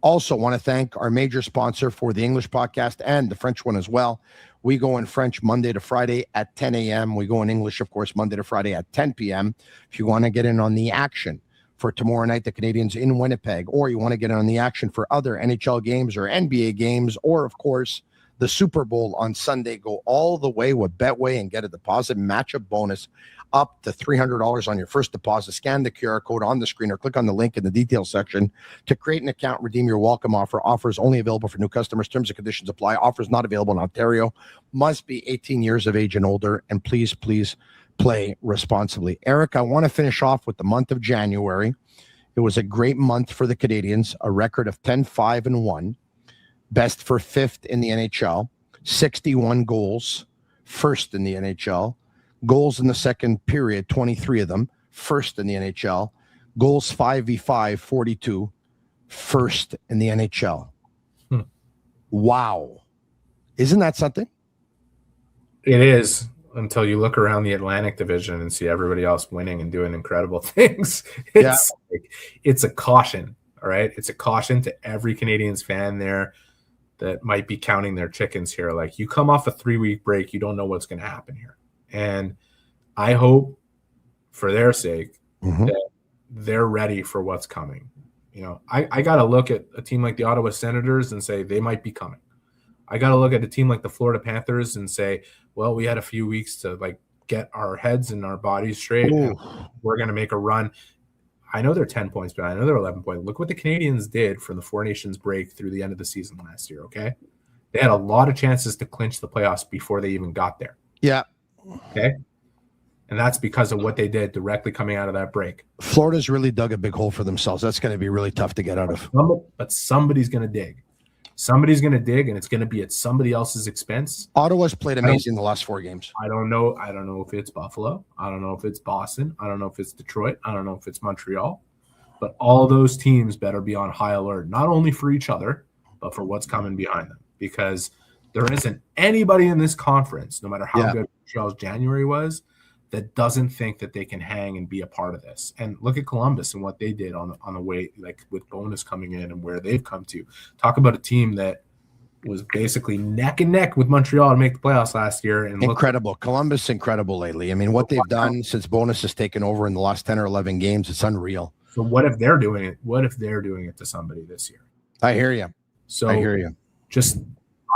Also want to thank our major sponsor for the English podcast and the French one as well. We go in French Monday to Friday at 10 a.m. We go in English, of course, Monday to Friday at 10 p.m. If you want to get in on the action for tomorrow night, the Canadiens in Winnipeg, or you want to get in on the action for other NHL games or NBA games, or, of course, the Super Bowl on Sunday, go all the way with Betway and get a deposit matchup bonus up to $300 on your first deposit. Scan the QR code on the screen or click on the link in the details section to create an account, redeem your welcome offer. Offers only available for new customers. Terms and conditions apply. Offers not available in Ontario. Must be 18 years of age and older. And please play responsibly. Eric, I want to finish off with the month of January. It was a great month for the Canadiens, a record of 10-5-1, best for 5th in the NHL, 61 goals, first in the NHL. Goals in the second period, 23 of them, first in the NHL. Goals 5v5, 42, first in the NHL. Wow. Isn't that something? It is, until you look around the Atlantic Division and see everybody else winning and doing incredible things. It's a caution, all right? It's a caution to every Canadiens fan there that might be counting their chickens here. Like, you come off a 3-week break, you don't know what's going to happen here. And I hope, for their sake, that they're ready for what's coming. You know, I got to look at a team like the Ottawa Senators and say they might be coming. I got to look at a team like the Florida Panthers and say, well, we had a few weeks to like get our heads and our bodies straight. And we're going to make a run. I know they're 10 points, but I know they're 11 points. Look what the Canadiens did from the Four Nations break through the end of the season last year, okay? They had a lot of chances to clinch the playoffs before they even got there. Yeah. Okay. And that's because of what they did directly coming out of that break. Florida's really dug a big hole for themselves. That's going to be really tough to get out of. But somebody's going to dig. Somebody's going to dig, and it's going to be at somebody else's expense. Ottawa's played amazing in the last 4 games. I don't know if it's Buffalo. I don't know if it's Boston. I don't know if it's Detroit. I don't know if it's Montreal. But all those teams better be on high alert, not only for each other, but for what's coming behind them. Because there isn't anybody in this conference, no matter how good Montreal's January was, that doesn't think that they can hang and be a part of this. And look at Columbus and what they did on the way, like with bonus coming in and where they've come to. Talk about a team that was basically neck and neck with Montreal to make the playoffs last year. And incredible. Columbus, incredible lately. I mean, what they've done since bonus has taken over in the last 10 or 11 games, it's unreal. So what if they're doing it? What if they're doing it to somebody this year? I hear you. So I hear you.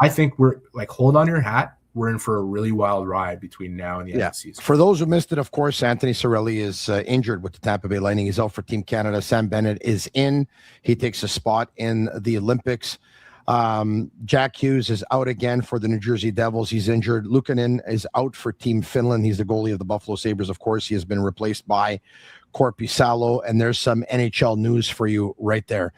I think we're like, hold on your hat. We're in for a really wild ride between now and the end of the season. For those who missed it, of course, Anthony Cirelli is injured with the Tampa Bay Lightning. He's out for Team Canada. Sam Bennett is in. He takes a spot in the Olympics. Jack Hughes is out again for the New Jersey Devils. He's injured. Luukkonen is out for Team Finland. He's the goalie of the Buffalo Sabres. Of course, he has been replaced by Korpisalo. And there's some NHL news for you right there.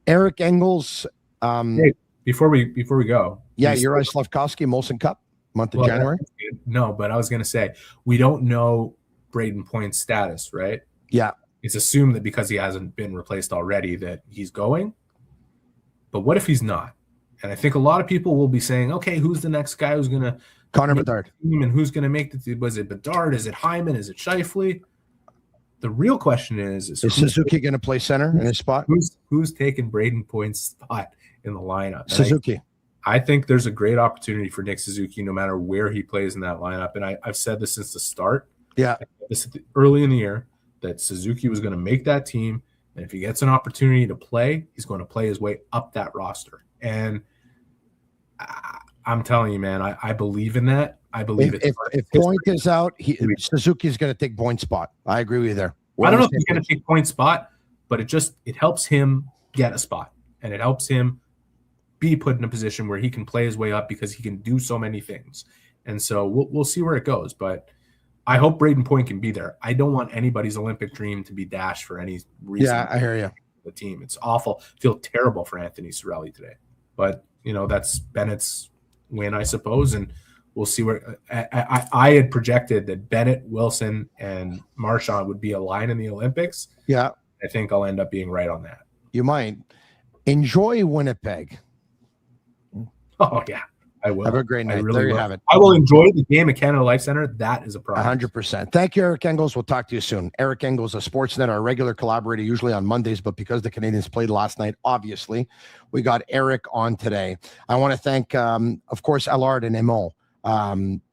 Eric Engels. Hey, before we go. Yeah, Juraj Slafkovsky, Molson Cup, month of January. No, but I was going to say, we don't know Brayden Point's status, right? Yeah. It's assumed that because he hasn't been replaced already that he's going. But what if he's not? And I think a lot of people will be saying, okay, who's the next guy who's going to Connor Bedard. And who's going to make the team? Was it Bedard? Is it Hyman? Is it Scheifele? The real question is Suzuki going to play center in his spot? Who's taking Brayden Point's spot in the lineup? Suzuki. I think there's a great opportunity for Nick Suzuki no matter where he plays in that lineup. And I've said this since the start. Yeah. This is early in the year that Suzuki was going to make that team. And if he gets an opportunity to play, he's going to play his way up that roster. And I'm telling you, man, I believe in that. I believe if Point is out, Suzuki's going to take Point's spot. I agree with you there. I don't know if he's going to take Point's spot, but it helps him get a spot. And it helps him be put in a position where he can play his way up because he can do so many things. And so we'll see where it goes. But I hope Brayden Point can be there. I don't want anybody's Olympic dream to be dashed for any reason. Yeah, I hear you. The team. It's awful. I feel terrible for Anthony Cirelli today. But, that's Bennett's win, I suppose. And we'll see where I had projected that Bennett, Wilson, and Marchand would be a line in the Olympics. Yeah. I think I'll end up being right on that. You might. Enjoy Winnipeg. Oh, yeah. I will. Have a great night. There you have it. I will enjoy the game at Canada Life Center. That is a problem. 100%. Thank you, Eric Engels. We'll talk to you soon. Eric Engels, a Sportsnet, our regular collaborator, usually on Mondays, but because the Canadiens played last night, obviously, we got Eric on today. I want to thank, of course, Allard and Emon,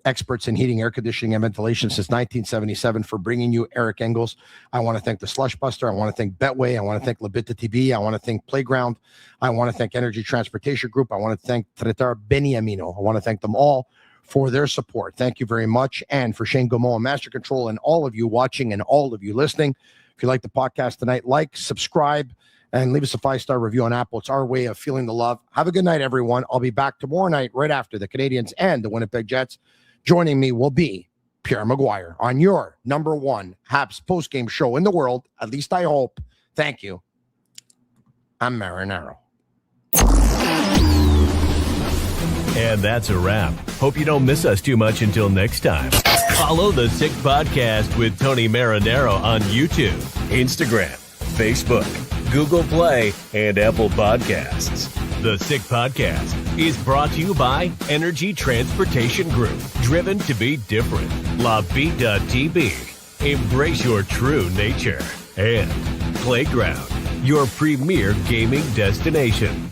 experts in heating, air conditioning, and ventilation since 1977 for bringing you Eric Engels. I want to thank the Slush Buster. I want to thank Betway. I want to thank Tibi. I want to thank Playground. I want to thank Energy Transportation Group. I want to thank Tretar Beniamino. I want to thank them all for their support. Thank you very much. And for Shane Gaumont and Master Control and all of you watching and all of you listening. If you like the podcast tonight, like, subscribe, and leave us a 5-star review on Apple. It's our way of feeling the love. Have a good night, everyone. I'll be back tomorrow night right after the Canadiens and the Winnipeg Jets. Joining me will be Pierre Maguire on your number one Habs postgame show in the world. At least I hope. Thank you. I'm Marinaro. And that's a wrap. Hope you don't miss us too much until next time. Follow the Sick Podcast with Tony Marinaro on YouTube, Instagram, Facebook, Google Play, and Apple Podcasts. The Sick Podcast is brought to you by Energy Transportation Group, driven to be different. La Vida TB, embrace your true nature. And Playground, your premier gaming destination.